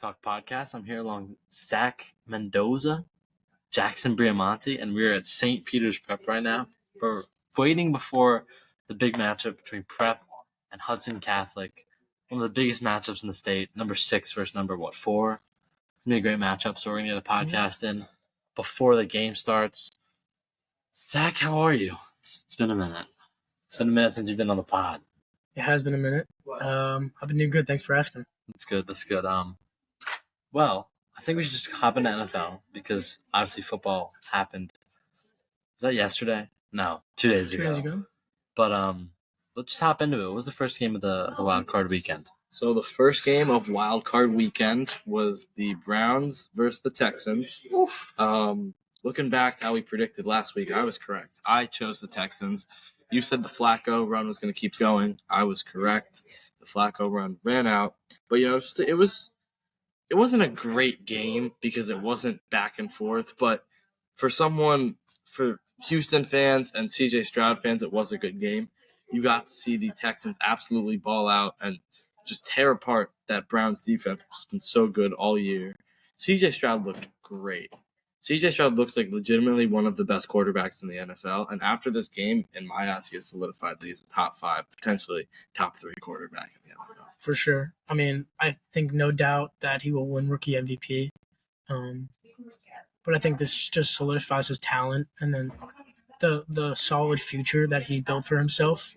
Talk podcast. I'm here along Zach Mendoza, Jackson Briamonte, and we're at St. Peter's Prep right now. We're waiting before the big matchup between Prep and Hudson Catholic. One of the biggest matchups in the state. Number 6 versus number 4? It's going to be a great matchup, so we're going to get a podcast in before the game starts. Zach, how are you? It's been a minute. It's been a minute since you've been on the pod. It has been a minute. I've been doing good. Thanks for asking. That's good. Well, I think we should just hop into NFL because obviously football happened. Was that yesterday? No, 2 days ago. 2 days ago. But let's just hop into it. What was the first game of the wild card weekend? So the first game of wild card weekend was the Browns versus the Texans. Oof. Looking back to how we predicted last week, I was correct. I chose the Texans. You said the Flacco run was going to keep going. I was correct. The Flacco run ran out. But, it wasn't a great game because it wasn't back and forth. But for Houston fans and C.J. Stroud fans, it was a good game. You got to see the Texans absolutely ball out and just tear apart that Browns defense, which has been so good all year. C.J. Stroud looked great. C.J. Stroud looks like legitimately one of the best quarterbacks in the NFL. And after this game, in my eyes, he has solidified that he's a top 5, potentially top 3 quarterback in the NFL. For sure. I mean, I think no doubt that he will win rookie MVP. But I think this just solidifies his talent and then the solid future that he built for himself,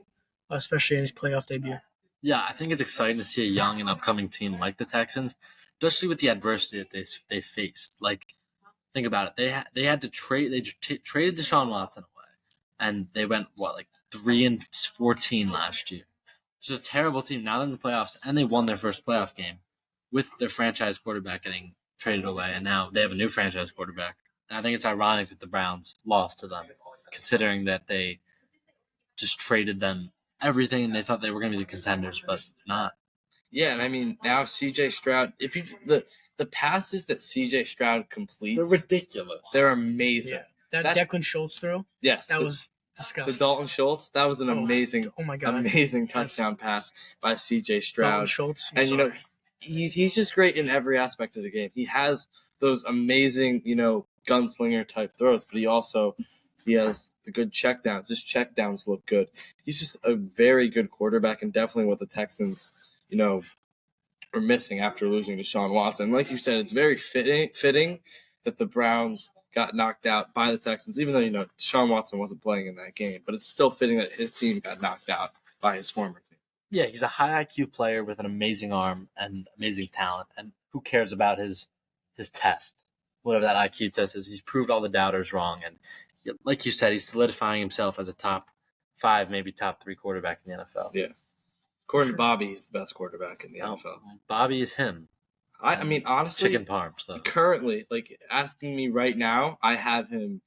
especially in his playoff debut. Yeah, I think it's exciting to see a young and upcoming team like the Texans, especially with the adversity that they faced. Like, think about it. They had to trade. They traded Deshaun Watson away, and they went 3-14 last year. It's a terrible team. Now they're in the playoffs, and they won their first playoff game with their franchise quarterback getting traded away, and now they have a new franchise quarterback. And I think it's ironic that the Browns lost to them, considering that they just traded them everything, and they thought they were going to be the contenders, but they're not. Yeah, and I mean now C.J. Stroud. The passes that C.J. Stroud completes, They're ridiculous. They're amazing. Yeah. That Declan Schultz throw, Yes, that was disgusting. The Dalton Schultz, that was an amazing touchdown pass by C.J. Stroud. Dalton Schultz, and he's just great in every aspect of the game. He has those amazing gunslinger type throws, but he has the good checkdowns. His checkdowns look good. He's just a very good quarterback, and definitely what the Texans were missing after losing to Deshaun Watson. Like you said, it's very fitting that the Browns got knocked out by the Texans, even though Deshaun Watson wasn't playing in that game. But it's still fitting that his team got knocked out by his former team. Yeah, he's a high IQ player with an amazing arm and amazing talent. And who cares about his test? Whatever that IQ test is, he's proved all the doubters wrong. And like you said, he's solidifying himself as a top 5, maybe top 3 quarterback in the NFL. Yeah. According to Bobby, he's the best quarterback in the NFL. Bobby is him. I mean, honestly, chicken parms, though. Currently, asking me right now, I have him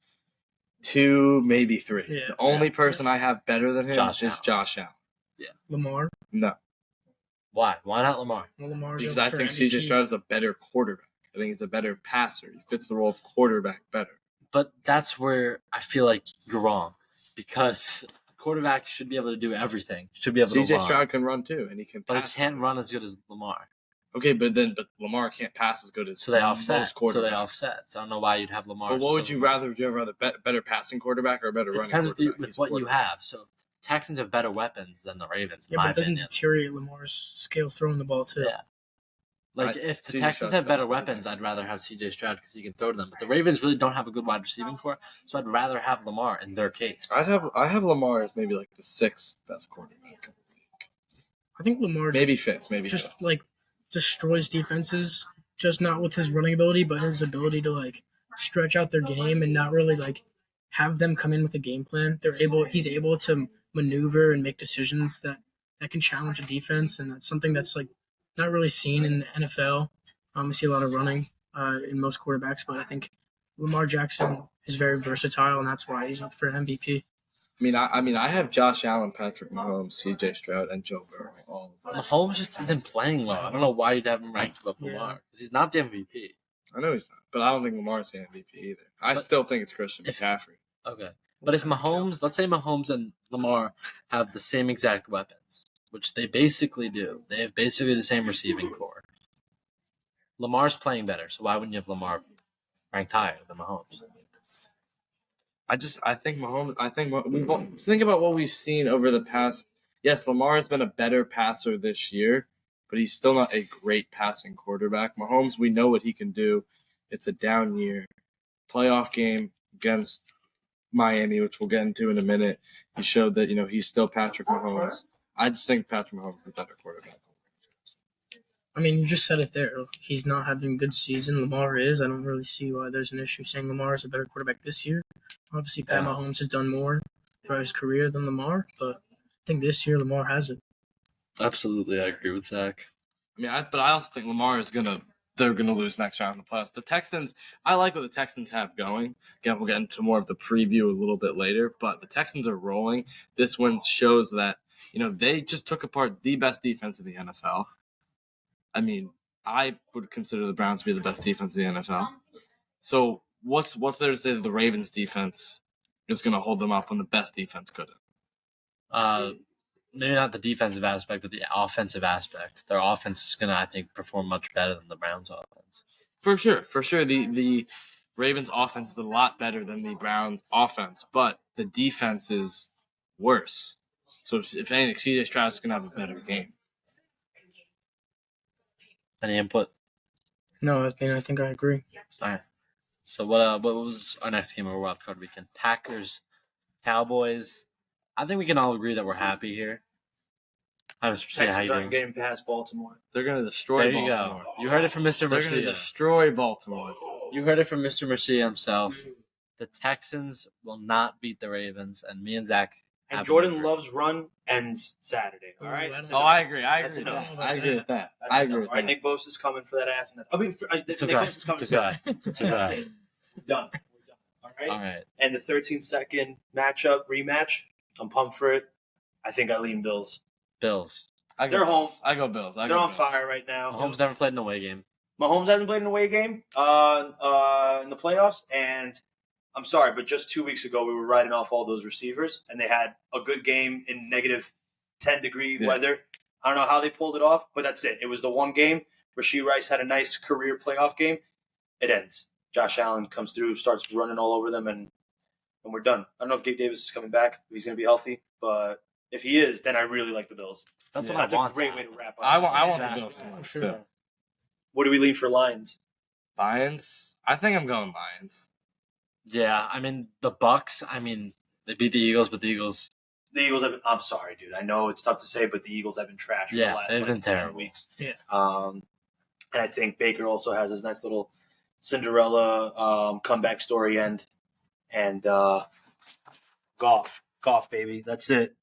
2, maybe 3. Yeah. The only person I have better than him is Allen. Josh Allen. Yeah. Lamar? No. Why? Why not Lamar? Well, Lamar's because I think C.J. Stroud is a better quarterback. I think he's a better passer. He fits the role of quarterback better. But that's where I feel like you're wrong, because a quarterback should be able to do everything. Should be able to run. C.J. Stroud can run too, and he can pass. But he can't run as good as Lamar. Okay, but Lamar can't pass as good as So they offset. most quarterbacks. So I don't know why you'd have Lamar. But what would you rather? Would you rather better passing quarterback or a better running quarterback? It depends with what you have. So Texans have better weapons than the Ravens. Yeah, but it doesn't deteriorate Lamar's skill throwing the ball too. Yeah. If the Texans have better weapons, I'd rather have C.J. Stroud because he can throw to them. But the Ravens really don't have a good wide receiving core, so I'd rather have Lamar in their case. I have Lamar as maybe the 6th best quarterback. I think Lamar maybe 5th, just destroys defenses, just not with his running ability, but his ability to stretch out their game and not really have them come in with a game plan. He's able to maneuver and make decisions that can challenge a defense, and that's something that's not really seen in the NFL. We see a lot of running in most quarterbacks, but I think Lamar Jackson is very versatile, and that's why he's up for an MVP. I mean, I have Josh Allen, Patrick Mahomes, C.J. Stroud, and Joe Burrow. Mahomes just isn't playing well. I don't know why you'd have him ranked above Lamar, because he's not the MVP. I know he's not, but I don't think Lamar's the MVP either. I still think it's Christian McCaffrey. Okay. But if let's say Mahomes and Lamar have the same exact weapons, which they basically do. They have basically the same receiving core. Lamar's playing better, so why wouldn't you have Lamar ranked higher than Mahomes? I think Mahomes. Think about what we've seen over the past. Yes, Lamar has been a better passer this year, but he's still not a great passing quarterback. Mahomes, we know what he can do. It's a down year. Playoff game against Miami, which we'll get into in a minute. He showed that he's still Patrick Mahomes. I just think Patrick Mahomes is the better quarterback. I mean, you just said it there. He's not having a good season. Lamar is. I don't really see why there's an issue saying Lamar is a better quarterback this year. Obviously, Pat Mahomes has done more throughout his career than Lamar, but I think this year Lamar has it. Absolutely, I agree with Zach. But I also think Lamar they're gonna lose next round in the playoffs. The Texans, I like what the Texans have going. Again, we'll get into more of the preview a little bit later, but the Texans are rolling. This one shows that they just took apart the best defense in the NFL. I mean, I would consider the Browns to be the best defense in the NFL. So what's there to say that the Ravens defense is going to hold them up when the best defense couldn't? Maybe not the defensive aspect, but the offensive aspect. Their offense is going to, I think, perform much better than the Browns' offense. For sure. The Ravens' offense is a lot better than the Browns' offense, but the defense is worse. So if anything, CJ Stroud is going to have a better game. Any input? No, I think I agree. All right. So what was our next game of Wild Card Weekend? Packers, Cowboys. I think we can all agree that we're happy here. I was saying how you doing? Getting past Baltimore. They're going to destroy Baltimore. There you go. You heard it from Mr. Murcia. They're going to destroy Baltimore. You heard it from Mr. Murcia himself. The Texans will not beat the Ravens, and me and Zach. And Jordan Love's run ends Saturday. All right. I agree. I agree with that. All right, Nick Bosa's coming for that ass. Nick Bosa's coming for that. It's okay. We're done. All right. All right. And the 13-second rematch. I'm pumped for it. I think I lean Bills. Bills. They're home. I go Bills. They're on fire right now. Mahomes never played an away game. Mahomes hasn't played an away game in the playoffs, and I'm sorry, but just 2 weeks ago we were writing off all those receivers, and they had a good game in negative 10-degree weather. I don't know how they pulled it off, but that's it. It was the one game. Rashee Rice had a nice career playoff game. It ends. Josh Allen comes through, starts running all over them, and we're done. I don't know if Gabe Davis is coming back, if he's going to be healthy, but if he is, then I really like the Bills. That's a great way to wrap up. I want the Bills. Sure. What do we lean for Lions? Lions? I think I'm going Lions. Yeah, I mean, the Bucks, they beat the Eagles, but the Eagles have been, I'm sorry, dude. I know it's tough to say, but the Eagles have been trash for the last they've been 10 terrible. weeks. Yeah. And I think Baker also has his nice little Cinderella comeback story end. And golf, baby. That's it.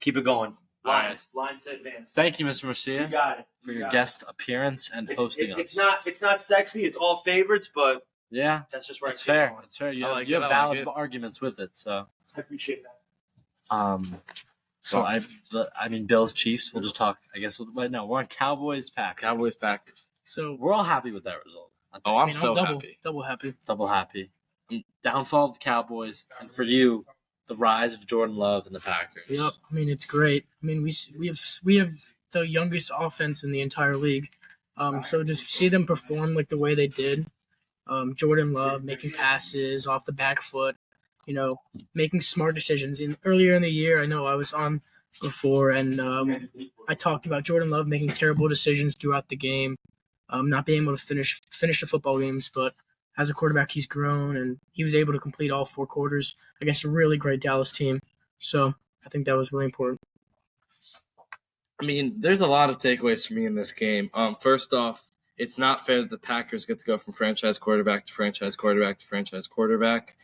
Keep it going. Lions to advance. Thank you, Mr. Murcia. You got it. For your guest appearance and hosting us. It's not sexy. It's all favorites, but yeah, that's just right. It's fair. It's fair. You have valid arguments with it, so I appreciate that. So Bills Chiefs. We'll just talk. I guess. We're on Cowboys Packers. So we're all happy with that result. I'm happy. Double happy. Downfall of the Cowboys, and for you, the rise of Jordan Love and the Packers. Yep. It's great. We have the youngest offense in the entire league. So to see them perform like the way they did, Jordan Love making passes off the back foot, making smart decisions. Earlier in the year, I know I was on before, and I talked about Jordan Love making terrible decisions throughout the game, not being able to finish the football games, but as a quarterback, he's grown, and he was able to complete all 4 quarters against a really great Dallas team. So I think that was really important. There's a lot of takeaways for me in this game. First off, it's not fair that the Packers get to go from franchise quarterback to franchise quarterback to franchise quarterback.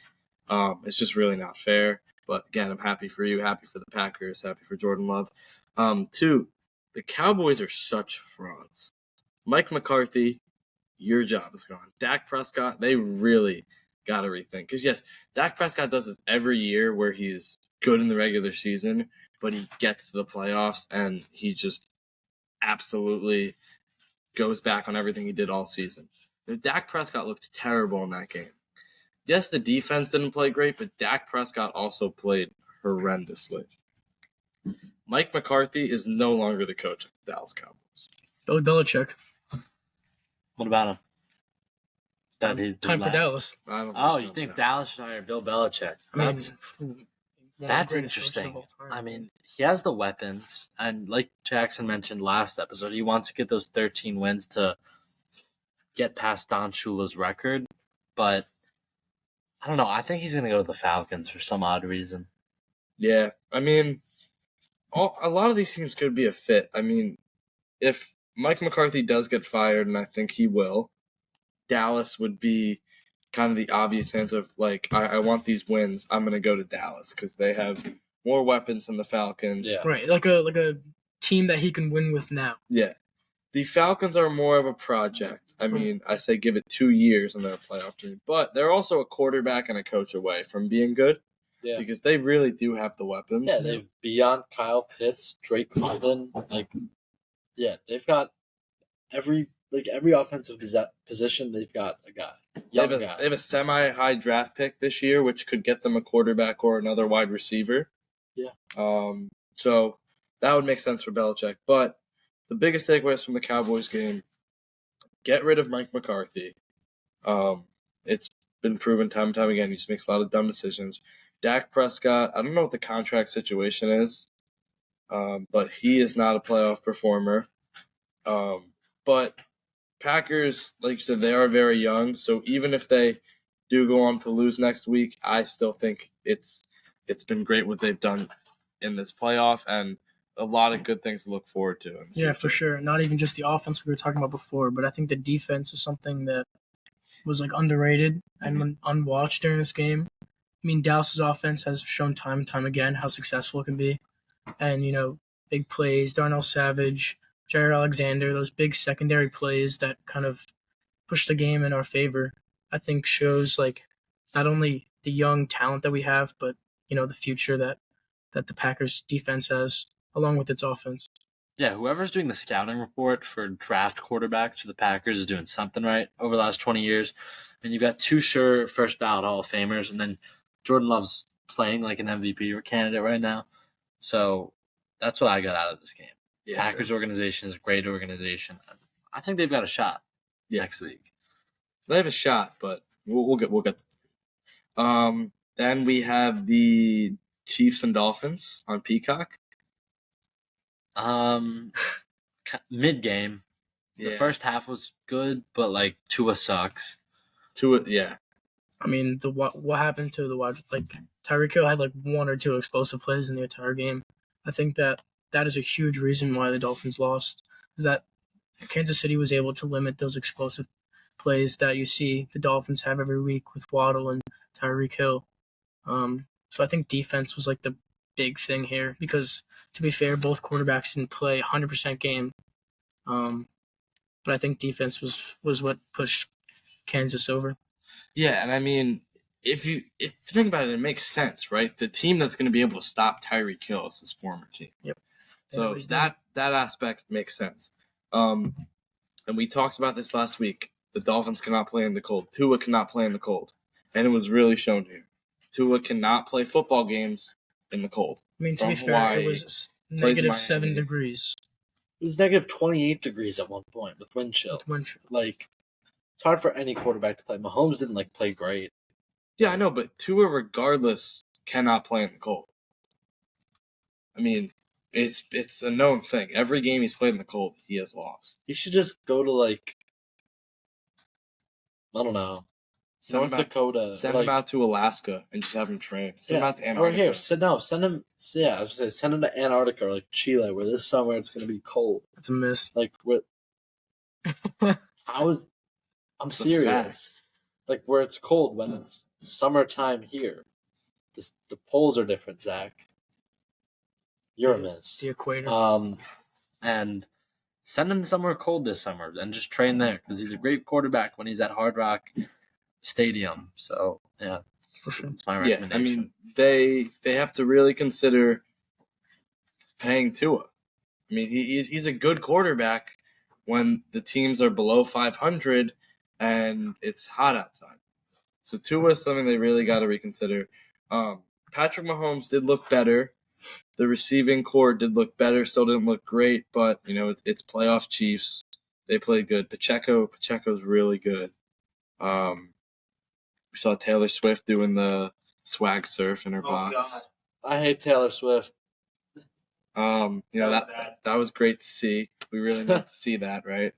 It's just really not fair. But again, I'm happy for you, happy for the Packers, happy for Jordan Love. 2, the Cowboys are such frauds. Mike McCarthy, your job is gone. Dak Prescott, they really got to rethink. Because, yes, Dak Prescott does this every year where he's good in the regular season, but he gets to the playoffs and he just absolutely goes back on everything he did all season. Dak Prescott looked terrible in that game. Yes, the defense didn't play great, but Dak Prescott also played horrendously. Mike McCarthy is no longer the coach of the Dallas Cowboys. Billy Belichick. What about him? That he's the Time for last- Dallas. I don't Oh, think you so, think no. Dallas should hire Bill Belichick? I mean, That's one of the that's greatest coaches of interesting. all time. I mean, he has the weapons, and like Jackson mentioned last episode, he wants to get those 13 wins to get past Don Shula's record. But I don't know. I think he's going to go to the Falcons for some odd reason. Yeah, I mean, a lot of these teams could be a fit. I mean, if Mike McCarthy does get fired, and I think he will, Dallas would be kind of the obvious answer of, like, I want these wins. I'm going to go to Dallas because they have more weapons than the Falcons. Yeah. Right, like a team that he can win with now. Yeah. The Falcons are more of a project. I mean, I say give it 2 years and they're a playoff team. But they're also a quarterback and a coach away from being good Yeah. because they really do have the weapons. Yeah, they've beyond Kyle Pitts, Drake London, they've got every offensive position. They've got a guy, They have a semi-high draft pick this year, which could get them a quarterback or another wide receiver. Yeah. So that would make sense for Belichick. But the biggest takeaways from the Cowboys game: get rid of Mike McCarthy. It's been proven time and time again. He just makes a lot of dumb decisions. Dak Prescott, I don't know what the contract situation is, but he is not a playoff performer. But Packers, like you said, they are very young. So even if they do go on to lose next week, I still think it's been great what they've done in this playoff and a lot of good things to look forward to. Yeah, for sure. Not even just the offense we were talking about before, but I think the defense is something that was like underrated and unwatched during this game. I mean, Dallas's offense has shown time and time again how successful it can be. And, big plays, Darnell Savage, Jair Alexander, those big secondary plays that kind of push the game in our favor, I think shows like not only the young talent that we have, but, the future that the Packers defense has along with its offense. Yeah, whoever's doing the scouting report for draft quarterbacks for the Packers is doing something right over the last 20 years. And you've got two sure first ballot Hall of Famers, and then Jordan Love's playing like an MVP candidate right now. So that's what I got out of this game. Yeah, Packers organization is a great organization. I think they've got a shot next week. They have a shot, but we'll get to it. Then we have the Chiefs and Dolphins on Peacock. Mid game, the first half was good, but like Tua sucks. Yeah. I mean, what happened to the wide? Like Tyreek Hill had like one or two explosive plays in the entire game. I think that is a huge reason why the Dolphins lost. Is that Kansas City was able to limit those explosive plays that you see the Dolphins have every week with Waddle and Tyreek Hill. So I think defense was like the big thing here because, to be fair, both quarterbacks didn't play 100% game. But I think defense was what pushed Kansas over. Yeah, and I mean, if you think about it, it makes sense, right? The team that's going to be able to stop Tyreek Hill is his former team. Yep. So that aspect makes sense. And we talked about this last week. The Dolphins cannot play in the cold. Tua cannot play in the cold. And it was really shown here. Tua cannot play football games in the cold. I mean, to be fair, Hawaii, it was plays negative Miami. 7 degrees. It was negative 28 degrees at one point with wind chill. Like, it's hard for any quarterback to play. Mahomes didn't play great. Yeah, I know, but Tua, regardless, cannot play in the cold. I mean, it's a known thing. Every game he's played in the cold, he has lost. He should just go to I don't know, North Dakota. Send him out to Alaska and just have him train. Send him out to Antarctica. Or here, send him. Yeah, I was gonna say send him to Antarctica or Chile, where this summer it's gonna be cold. It's a miss. I'm serious. Where it's cold when it's summertime here. The poles are different, Zach. You're a miss. The equator. And send him somewhere cold this summer and just train there because he's a great quarterback when he's at Hard Rock Stadium. So yeah, for sure. It's my recommendation. Yeah, I mean they have to really consider paying Tua. I mean he's a good quarterback when the teams are below 500 and it's hot outside. So Tua is something they really got to reconsider. Patrick Mahomes did look better. The receiving core did look better. Still didn't look great, but it's playoff Chiefs. They played good. Pacheco's really good. We saw Taylor Swift doing the swag surf in her box. God. I hate Taylor Swift. That was great to see. We really need to see that, right?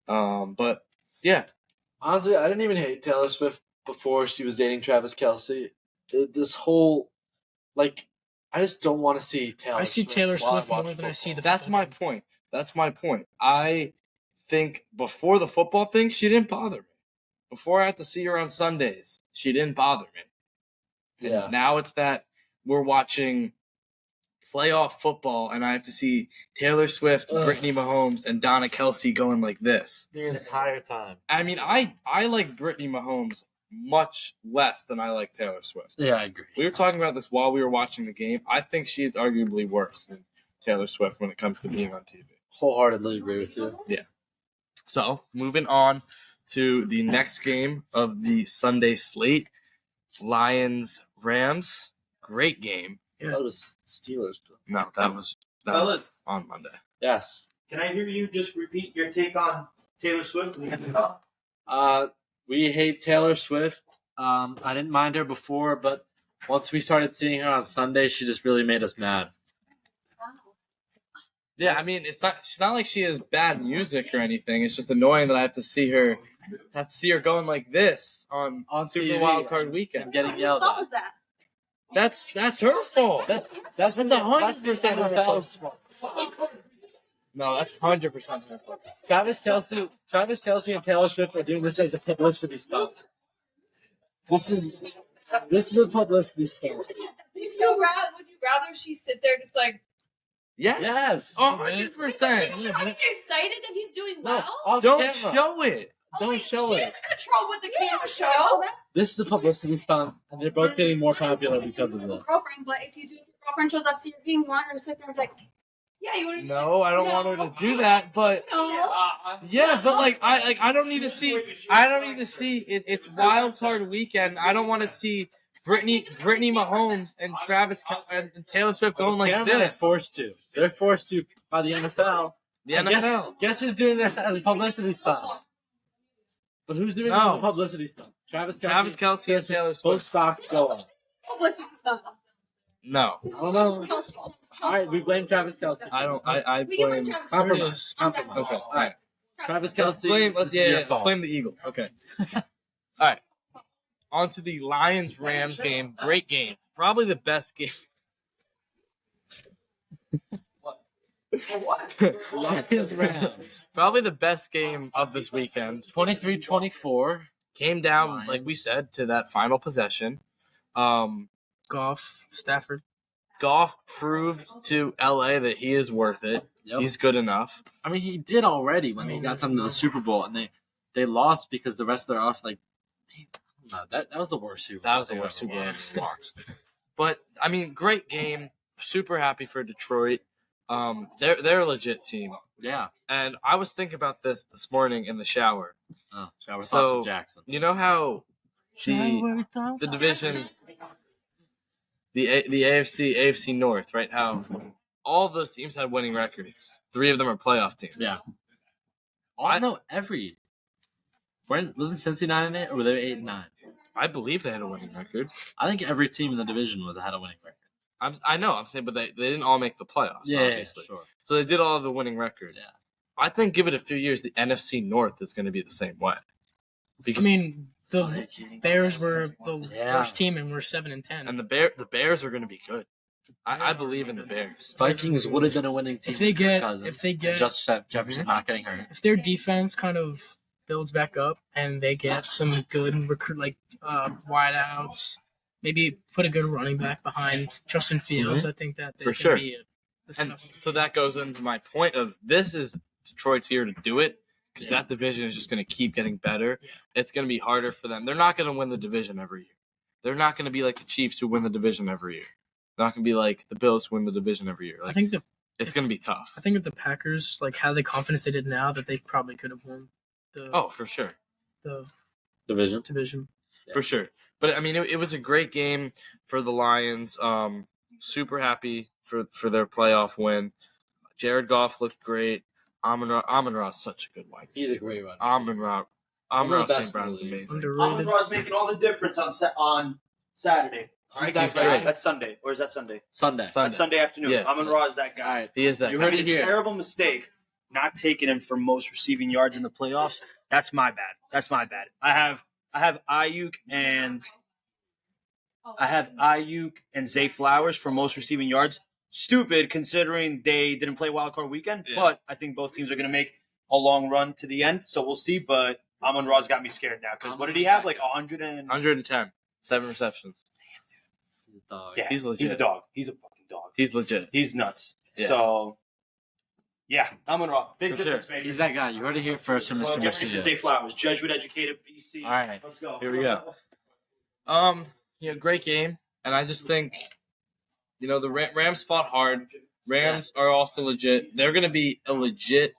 But yeah, Honestly, I didn't even hate Taylor Swift before she was dating Travis Kelce. This whole, I just don't want to see Taylor I see Swift Taylor while Swift watch more than I see the. that's my point. That's my point. I think before the football thing, she didn't bother me. Before I had to see her on Sundays, she didn't bother me. And Yeah. now it's that we're watching playoff football, and I have to see Taylor Swift, Brittany Mahomes, and Donna Kelsey going like this the entire time. I mean, I like Brittany Mahomes much less than I like Taylor Swift. Yeah, I agree. We were talking about this while we were watching the game. I think she is arguably worse than Taylor Swift when it comes to being on TV. Wholeheartedly agree with you. Yeah. So, moving on to the next game of the Sunday slate, Lions-Rams. Great game. Yeah. That was Steelers. No, that was Fellas, on Monday. Yes. can I hear you just repeat your take on Taylor Swift? We hate Taylor Swift. I didn't mind her before, but once we started seeing her on Sunday, she just really made us mad. Yeah, I mean, she's not like she has bad music or anything. It's just annoying that I have to see her going like this on Super TV Wild Card Weekend. and getting Whose yelled fault at. was that? That's her fault. That's 100% her fault. No, that's 100% her fault. Travis Kelce and Taylor Swift are doing this as a publicity stunt. This is a publicity stunt. Would you rather she sit there just like Yeah. Yes. 100%. excited that he's doing well? Off Don't camera. show it. Don't show she it. doesn't control what the camera show. This is a publicity stunt, and they're both getting more popular because of this. Girlfriend, but if your girlfriend shows up to your game, you want her to sit there and be like, yeah, you want to. No, I don't want her to do that, but No. yeah, but I don't need to see it's Wild Card Weekend. I don't want to see Brittany Mahomes and and Taylor Swift going like They're this. forced to. They're forced to by the NFL. The And NFL. Guess who's doing this as a publicity stunt? But who's doing this as a publicity stunt? Travis Kelce and Taylor Both Swift. stocks go up. Listen to them. No, I don't know. All right, we blame Travis Kelce. I don't. I We can blame. Travis Compromise. Kelce. Okay, all right. Travis Let's Kelce. blame. This is your Let's fault. blame the Eagles. Okay. All right. On to the Lions-Rams game. Great game. Probably the best game. Lions Rams. Probably the best game of this weekend. 23-24. Came down, Lions. like we said, to that final possession. Goff, Stafford. Goff proved to LA that he is worth it. Yep. He's good enough. I mean, he did already when he got them to the Super Bowl, and they lost because the rest of their offense, that was the worst Super Bowl. That was the worst Super Bowl I've ever watched. But I mean, great game. Super happy for Detroit. They're a legit team. Yeah. And I was thinking about this morning in the shower. Oh, shower So- thoughts with Jackson. You know how the division, the AFC North, right? How all of those teams had winning records. 3 of them are playoff teams. Yeah. Every. Wasn't Cincy 9-8 or were they 8-9? I believe they had a winning record. I think every team in the division had a winning record. I know. I'm saying, but they didn't all make the playoffs. Obviously. Sure. So they did all have the winning record. Yeah. I think give it a few years, the NFC North is going to be the same way. I Because mean, the Vikings. Bears were the Yeah. worst team, and we're 7-10. and the Bears are going to be good. I believe in the Bears. Vikings would have been a winning team. If they with Kirk get- Cousins if they get- and just Jefferson not getting hurt. If their defense kind of builds back up and they get some good wideouts, maybe put a good running back behind Justin Fields, I think that they For can sure. be And so that goes into my point of this is Detroit's year to do it because that division is just going to keep getting better. Yeah. It's going to be harder for them. They're not going to win the division every year. They're not going to be like the Chiefs who win the division every year. They're not going to be like the Bills who win the division every year. I Like, think it's going to be tough. if the Packers had the confidence they did now, that they probably could have won Oh, for sure. the Division. division. For sure. But, I mean, it was a great game for the Lions. Super happy for their playoff win. Jared Goff looked great. Amon-Ra is such a good wide He's receiver. a great runner. Amon-Ra One of the St. best in the Brown's league. amazing. Underrated. Amon-Ra's making all the difference on Saturday. All right, That he's guy. great. That's Sunday, or is that Sunday? Sunday. That's Sunday afternoon. Yeah. Amon-Ra is that guy. All right. He is that You guy. heard it here. Terrible mistake not taking him for most receiving yards in the playoffs. That's my bad. I have Ayuk and Zay Flowers for most receiving yards. Stupid considering they didn't play wild card weekend, but I think both teams are going to make a long run to the end, so we'll see. But Amon-Ra's got me scared now because what did he have? Like 100 and 110. 7 receptions. He's a dog. yeah, He's legit. He's a dog. He's a fucking dog. He's legit. He's nuts. Yeah. So yeah, Amon-Ra, big For difference, sure. baby. He's that guy. You heard it here first from Well, Mr. get ready for Murcia. Zay Flowers, Jesuit educated BC. All right. Let's go. Here we go. Great game, and I just think, the Rams fought hard. Rams are also legit. They're going to be a legit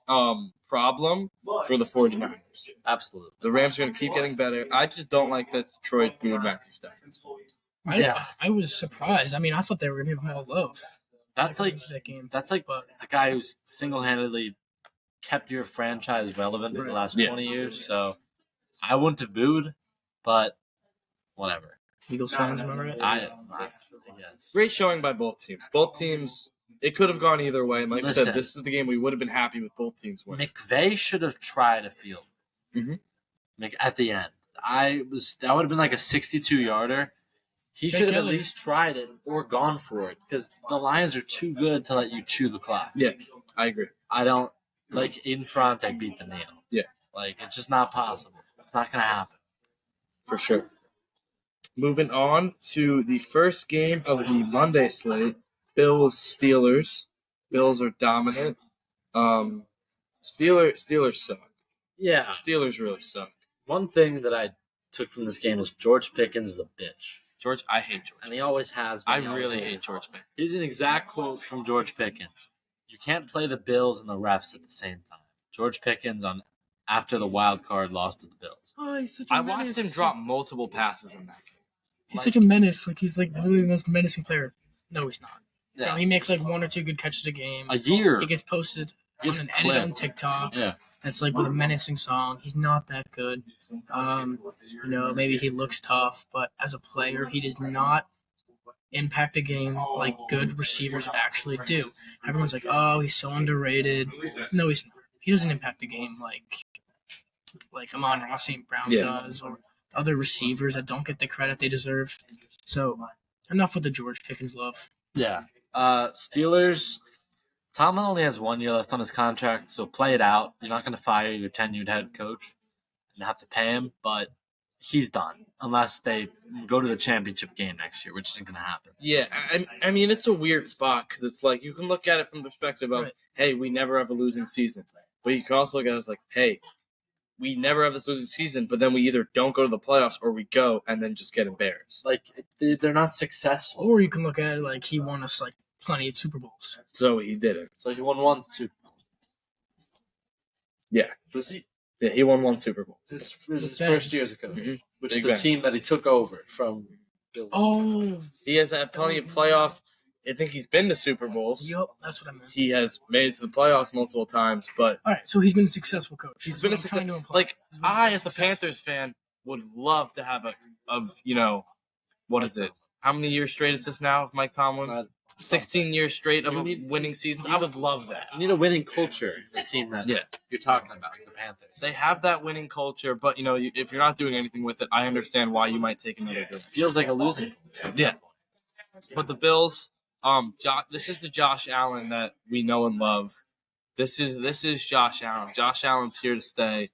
problem for the 49ers. Absolutely. The Rams are going to keep getting better. I just don't like that Detroit booed Matthew Stafford. I was surprised. I mean, I thought they were going to give him all love. That's like that game. the guy who's single-handedly kept your franchise relevant for the last 20 years. So I wouldn't have booed, but whatever. Eagles fans, remember it? I guess. Great showing by both teams. Both teams, it could have gone either way. And like I Listen. said, this is the game we would have been happy with both teams winning. McVay should have tried a field Mhm. at the end. That would have been like a 62-yarder. He Jake should have at Elliott. least tried it or gone for it because the Lions are too good to let you chew the clock. Yeah, I agree. I don't like in front. I beat the nail. Yeah. Like it's just not possible. It's not gonna happen. For sure. Moving on to the first game of the Monday slate, Bills-Steelers. Bills are dominant. Steelers suck. Yeah. Steelers really suck. One thing that I took from this game is George Pickens is a bitch, George, I hate George. and he always has been. I He always really will. hate George Pickens. Here's an exact quote from George Pickens: "You can't play the Bills and the refs at the same time." George Pickens after the wild card loss to the Bills. Oh, he's such a I menace. watched him drop multiple passes in that game. He's such a menace. Like, he's like literally the most menacing player. No, he's not. Yeah. No, he makes like 1 or 2 good catches a game. A year. He gets posted He gets on an edit on clipped. TikTok. Yeah. That's like with a menacing song. He's not that good. Maybe he looks tough, but as a player, he does not impact a game like good receivers actually do. Everyone's like, "Oh, he's so underrated." No, he's not. He doesn't impact the game like Amon-Ra St. Brown does, or other receivers that don't get the credit they deserve. So, enough with the George Pickens love. Yeah. Steelers. Tomlin only has 1 year left on his contract, so play it out. You're not going to fire your tenured head coach and have to pay him, but he's done unless they go to the championship game next year, which isn't going to happen. Yeah, I mean, it's a weird spot because it's like you can look at it from the perspective of, Right. hey, we never have a losing season. But you can also look at it as like, hey, we never have this losing season, but then we either don't go to the playoffs or we go and then just get embarrassed. Like, they're not successful. Or you can look at it like he won us like plenty of Super Bowls. So he didn't. So he won 1 Super Bowl. Yeah. Does he? Yeah, he won 1 Super Bowl. This is his Ben. first year as a coach, which is Big the Ben. team that he took over from Bill. Oh, He has had plenty of playoff. I think he's been to Super Bowls. yep, that's what I meant. He has made it to the playoffs multiple times, but All right, so he's been a successful coach. he's That's been what a I'm trying to success. imply. Like He's been I, as a successful. Panthers fan, would love to have what is it? How many years straight is this now of Mike Tomlin? 16 years straight of You need- winning seasons. I would love that. You need a winning culture in the team that Yeah. you're talking about, the Panthers. They have that winning culture, but if you're not doing anything with it, I understand why you might take another It good. feels like a losing culture. Yeah. But the Bills, this is the Josh Allen that we know and love. This is Josh Allen. Josh Allen's here to stay.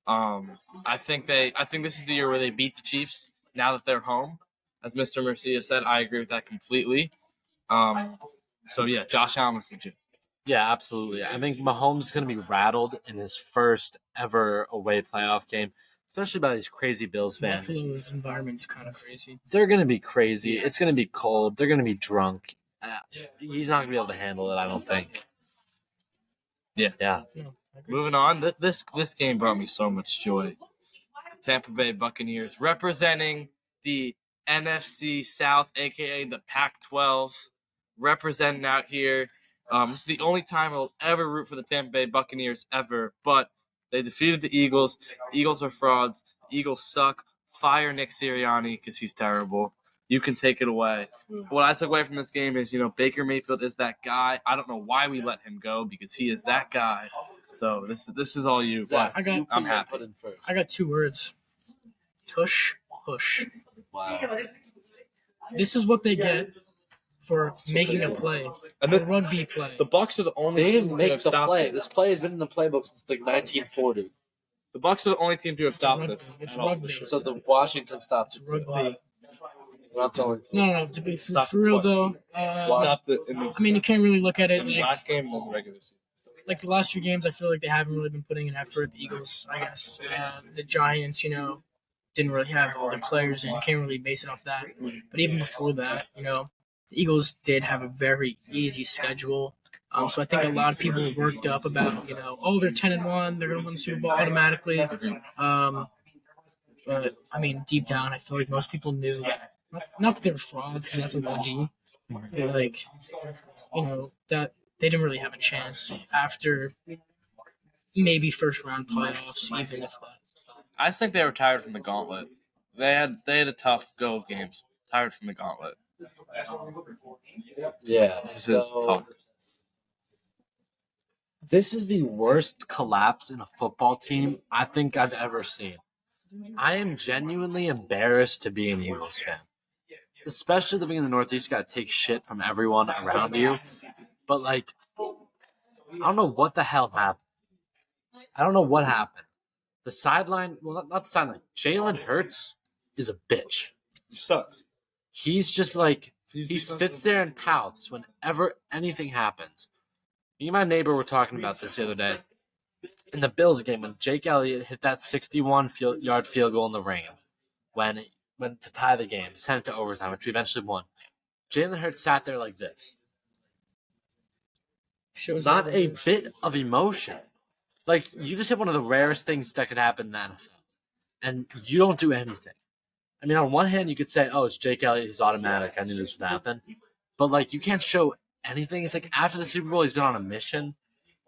I think this is the year where they beat the Chiefs now that they're home. As Mr. Murcia said, I agree with that completely. So yeah, Josh Allen is legit. Yeah, absolutely. I think Mahomes is going to be rattled in his first ever away playoff game, especially by these crazy Bills fans. Buffalo's environment's kind of crazy. They're going to be crazy. It's going to be cold. They're going to be drunk. He's not going to be able to handle it, I don't think. Yeah. Yeah. No, I agree. Moving on, this game brought me so much joy. Tampa Bay Buccaneers representing the NFC South, aka the Pac-12, representing out here. This is the only time I'll ever root for the Tampa Bay Buccaneers ever, but they defeated the Eagles. The Eagles are frauds. The Eagles suck. Fire Nick Sirianni because he's terrible. You can take it away. What I took away from this game is, Baker Mayfield is that guy. I don't know why we let him go because he is that guy. So this is all you. Zach, But I got- I'm happy. Put in first. I got 2 words. Tush, push. Wow. This is what they get for making a play. And A rugby play. The Bucs are the only They team didn't to make have the stopped play. it. This play has been in the playbook since like 1940. The Bucs are the only team to have It's stopped rugby. this. It's at all. rugby. So the Washington stopped It's it. too. rugby. They're not the only team. No. To be for Stopped it real twice. though, Stopped it in the, I mean, you can't really look at it in the like last game and then the regular season. the last few games. I feel like they haven't really been putting an effort. The Eagles, I guess, the Giants, didn't really have all their players, and you can't really base it off that. But even before that, the Eagles did have a very easy schedule. So I think a lot of people were worked up about, they're 10-1, they're going to win the Super Bowl automatically. But I mean, deep down, I feel like most people knew that. Not that they were frauds, because that's a low D. But like, that they didn't really have a chance after maybe first round playoffs, even if that. I just think they were tired from the gauntlet. They had a tough go of games. Tired from the gauntlet. Yeah. This is tough. This is the worst collapse in a football team I think I've ever seen. I am genuinely embarrassed to be an Eagles fan. Especially living in the Northeast, you got to take shit from everyone around you. But, I don't know what the hell happened. I don't know what happened. The sideline, well, not the sideline. Jalen Hurts is a bitch. He sucks. He's just he sits there and pouts whenever anything happens. Me and my neighbor were talking about this the other day. In the Bills game, when Jake Elliott hit that 61-yard field goal in the rain, when to tie the game, sent it to overtime, which we eventually won. Jalen Hurts sat there like this. Not a bit of emotion. You just hit one of the rarest things that could happen in the NFL. And you don't do anything. I mean, on one hand, you could say, oh, it's Jake Elliott, he's automatic, I knew this would happen. But, you can't show anything. It's after the Super Bowl, he's been on a mission.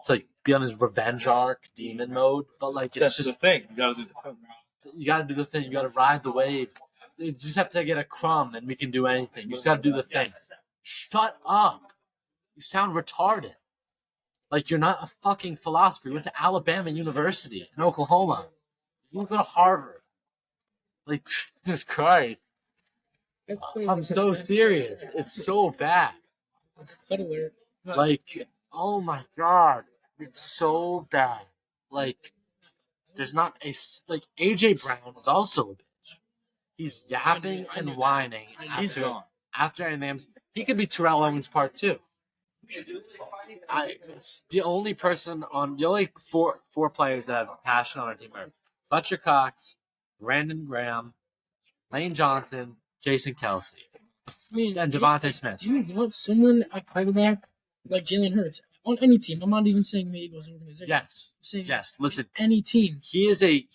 It's be on his revenge arc, demon mode. But, it's That's just... the thing. You gotta do the thing. You got to do the thing. You got to ride the wave. You just have to get a crumb and we can do anything. You just got to do the thing. Shut up. You sound retarded. You're not a fucking philosopher. You went to Alabama University in Oklahoma. You go to Harvard. Jesus Christ. I'm so serious. It's so bad. Oh my God. It's so bad. There's not a... AJ Brown is also a bitch. He's yapping and whining after anything. He could be Terrell Owens part 2. It's the only four players that have passion on our team are Butcher Cox, Brandon Graham, Lane Johnson, Jason Kelsey, and Devontae Smith. Do you want someone at quarterback like Jalen Hurts on any team? I'm not even saying the Eagles organization. Yes. Listen, any team. He is a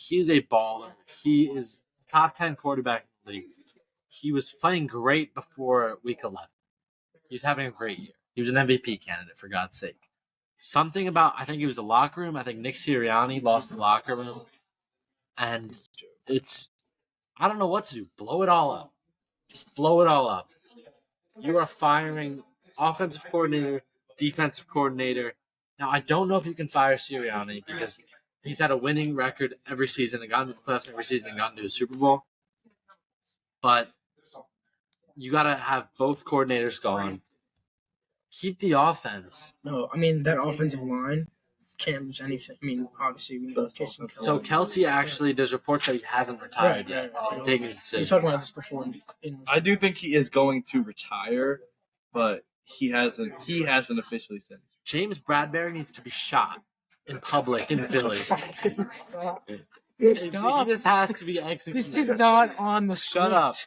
baller. He is top 10 quarterback in the league. He was playing great before week 11. He was having a great year. He was an MVP candidate, for God's sake. Something about, I think it was the locker room. I think Nick Sirianni lost the locker room. And I don't know what to do. Blow it all up. Just blow it all up. You are firing offensive coordinator, defensive coordinator. Now, I don't know if you can fire Sirianni because he's had a winning record every season and gotten to the playoffs every season and gotten to a Super Bowl. But you got to have both coordinators going. Keep the offense. No, I mean, that offensive line can't lose anything. I mean, obviously, we know Jason Kelsey. So Kelsey actually, there's reports that he hasn't retired yet. Right. Taking his decision. We talked about this before. I do think he is going to retire, but he hasn't officially said. James Bradbury needs to be shot in public in Philly. Stop. This has to be executed. This is not on the script. Shut up.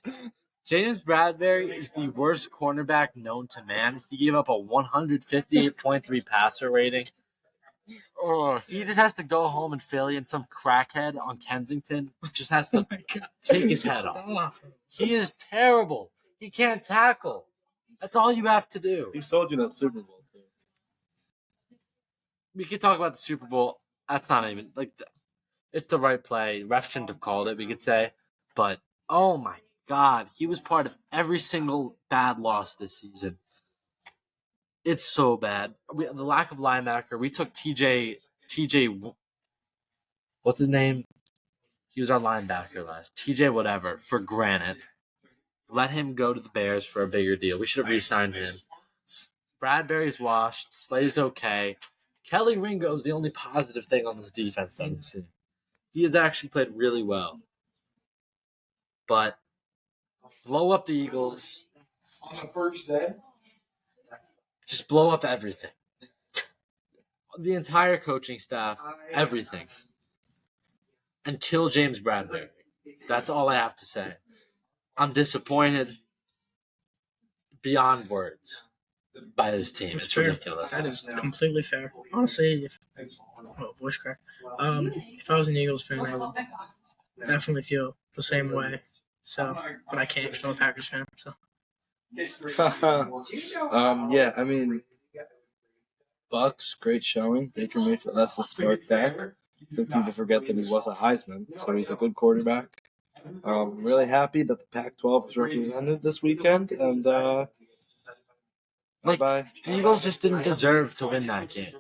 James Bradbury is the worst cornerback known to man. He gave up a 158.3 passer rating. Oh, he just has to go home in Philly and some crackhead on Kensington just has to take his head off. He is terrible. He can't tackle. That's all you have to do. He sold you that Super Bowl too. we could talk about the Super Bowl. That's not even it's the right play. Ref shouldn't have called it, we could say. But oh my God, he was part of every single bad loss this season. It's so bad. The lack of linebacker. We took TJ. What's his name? He was our linebacker last. TJ whatever for granted. Let him go to the Bears for a bigger deal. We should have re-signed him. Bradbury's washed. Slade's okay. Kelly Ringo is the only positive thing on this defense that I'm seeing. He has actually played really well. But blow up the Eagles. On the first day? Just blow up everything. The entire coaching staff, everything. And kill James Bradbury. That's all I have to say. I'm disappointed beyond words by this team. It's fair. ridiculous. That is completely fair. Honestly, voice crack. If I was an Eagles fan, I would definitely feel the same way. So, but I can't because I'm a Packers fan. So, Yeah, I mean, Bucks, great showing. Baker Mayfield, that's the spark back. I think people forget that he was a Heisman, so he's a good quarterback. Really happy that the Pac-12 was represented this weekend, and bye. The Eagles just didn't deserve to win that game.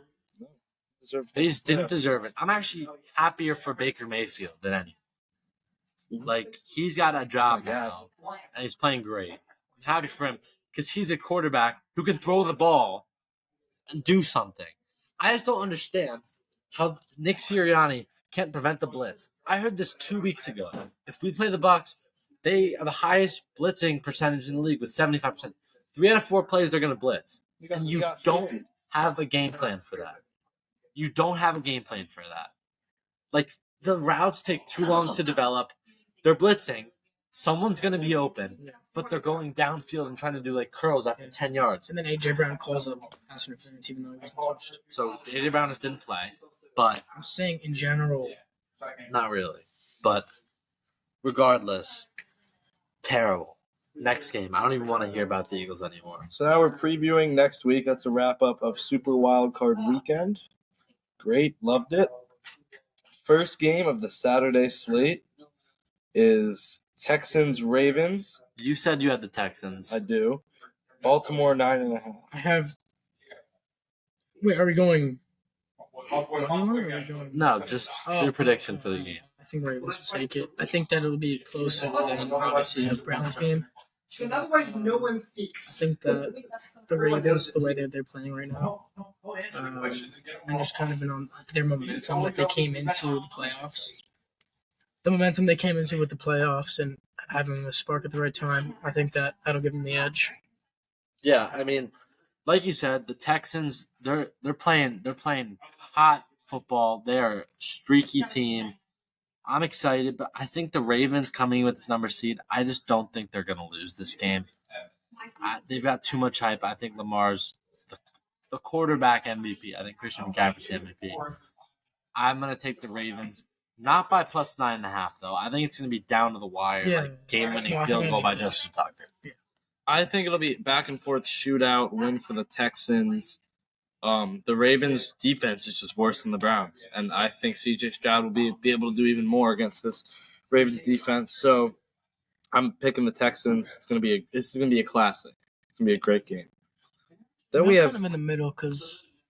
They just didn't deserve it. I'm actually happier for Baker Mayfield than anything. He's got a job now, and he's playing great. I'm happy for him because he's a quarterback who can throw the ball and do something. I just don't understand how Nick Sirianni can't prevent the blitz. I heard this 2 weeks ago. If we play the Bucs, they are the highest blitzing percentage in the league with 75%. 3 out of 4 plays they're going to blitz. And you don't have a game plan for that. You don't have a game plan for that. The routes take too long to develop. They're blitzing. Someone's going to be open, but they're going downfield and trying to do curls after 10 yards. and then AJ Brown calls up pass interference even though he wasn't touched. So A.J. Brown just didn't play, but I'm saying in general, not really. But regardless, terrible. Next game. I don't even want to hear about the Eagles anymore. So now we're previewing next week. That's a wrap-up of Super Wildcard Weekend. Great, loved it. First game of the Saturday slate is Texans-Ravens. You said you had the Texans. I do. Baltimore 9.5. I have. Wait, are we going? Or are we going? No, just your prediction for the game. I think Ravens will take it. I think that it'll be closer than obviously the Browns game. Because otherwise no one I speaks. think that the Ravens, the way that they're playing right now, and just kind of been on their momentum that they came into the playoffs. The momentum they came into with the playoffs and having the spark at the right time, I think that'll give them the edge. Yeah, I mean, like you said, the Texans they're playing hot football. They are a streaky team. I'm excited, but I think the Ravens coming with this number seed, I just don't think they're going to lose this game. They've got too much hype. I think Lamar's the quarterback MVP. I think Christian McCaffrey's the MVP. I'm going to take the Ravens. Not by plus 9.5, though. I think it's going to be down to the wire, game-winning field goal by Justin Tucker. Yeah. I think it'll be back and forth shootout, win for the Texans. The Ravens' defense is just worse than the Browns, and I think C.J. Stroud will be able to do even more against this Ravens defense. So I'm picking the Texans. This is gonna be a classic. It's gonna be a great game. Then we have kind of in the middle because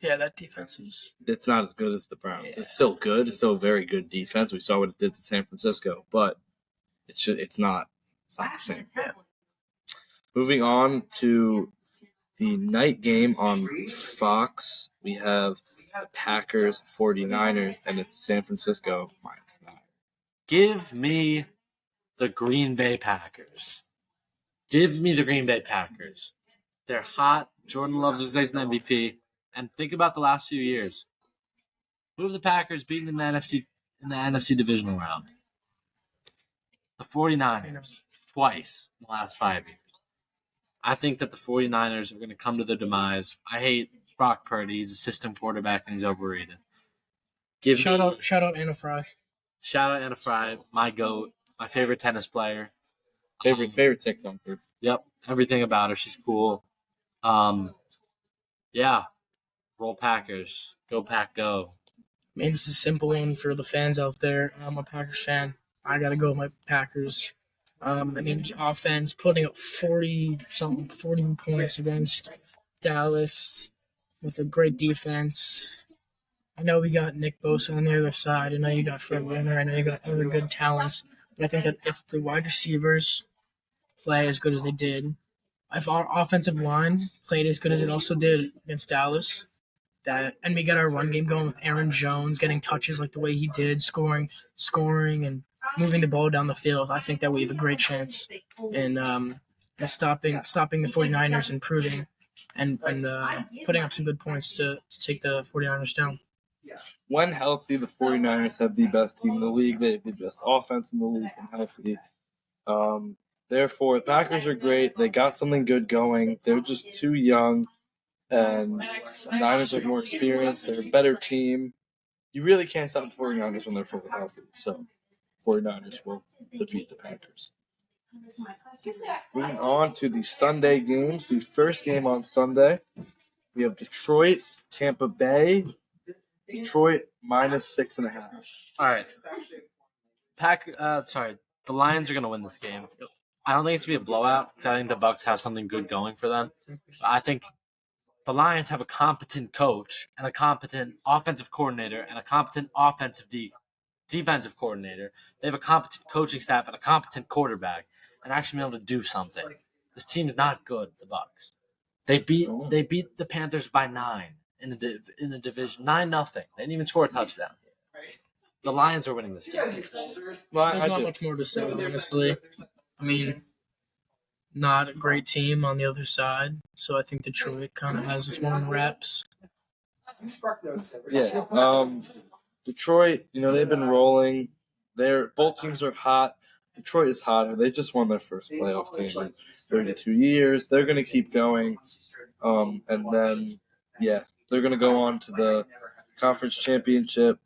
that defense is. It's not as good as the Browns. It's still good. It's still a very good defense. We saw what it did to San Francisco, but it's not the same. Yeah. Moving on to the night game on Fox, we have the Packers 49ers, and it's San Francisco -9. Give me the Green Bay Packers. Give me the Green Bay Packers. They're hot. Jordan Love's an MVP. And think about the last few years. Who have the Packers beaten in the NFC divisional round? The 49ers. Twice in the last 5 years. I think that the 49ers are going to come to their demise. I hate Brock Purdy. He's a system quarterback and he's overrated. Shout out Anna Fry. Shout out Anna Fry, my GOAT, my favorite tennis player. Favorite TikToker. Yep, everything about her. She's cool. Yeah, Roll Packers. Go Pack Go. I mean, this is a simple one for the fans out there. I'm a Packers fan. I got to go with my Packers. I mean, the offense putting up 40 points against Dallas with a great defense. I know we got Nick Bosa on the other side. I know you got Fred Warner. I know you got other good talents. But I think that if the wide receivers play as good as they did, if our offensive line played as good as it also did against Dallas, and we got our run game going with Aaron Jones getting touches like the way he did, scoring, and moving the ball down the field, I think that we have a great chance in stopping the 49ers and proving and putting up some good points to take the 49ers down. When healthy, the 49ers have the best team in the league. They have the best offense in the league when healthy. Therefore, the Packers are great. They got something good going. They're just too young, and the Niners have more experience. They're a better team. You really can't stop the 49ers when they're fully healthy. So, 49ers will defeat the Packers. Moving on to the Sunday games. The first game on Sunday, we have Detroit, Tampa Bay. Detroit -6.5. All right. The Lions are going to win this game. I don't think it's going to be a blowout because I think the Bucs have something good going for them. But I think the Lions have a competent coach and a competent offensive coordinator and a competent defensive coordinator. They have a competent coaching staff and a competent quarterback and actually be able to do something. This team's not good, the Bucs. They beat the Panthers by 9 in the division, 9-0. They didn't even score a touchdown. The Lions are winning this game. There's not much more to say, honestly. I mean, not a great team on the other side, so I think Detroit kind of has this one in wraps. Yeah. Detroit, they've been rolling. Both teams are hot. Detroit is hotter. They just won their first playoff game in 32 years. They're going to keep going. And then, they're going to go on to the conference championship.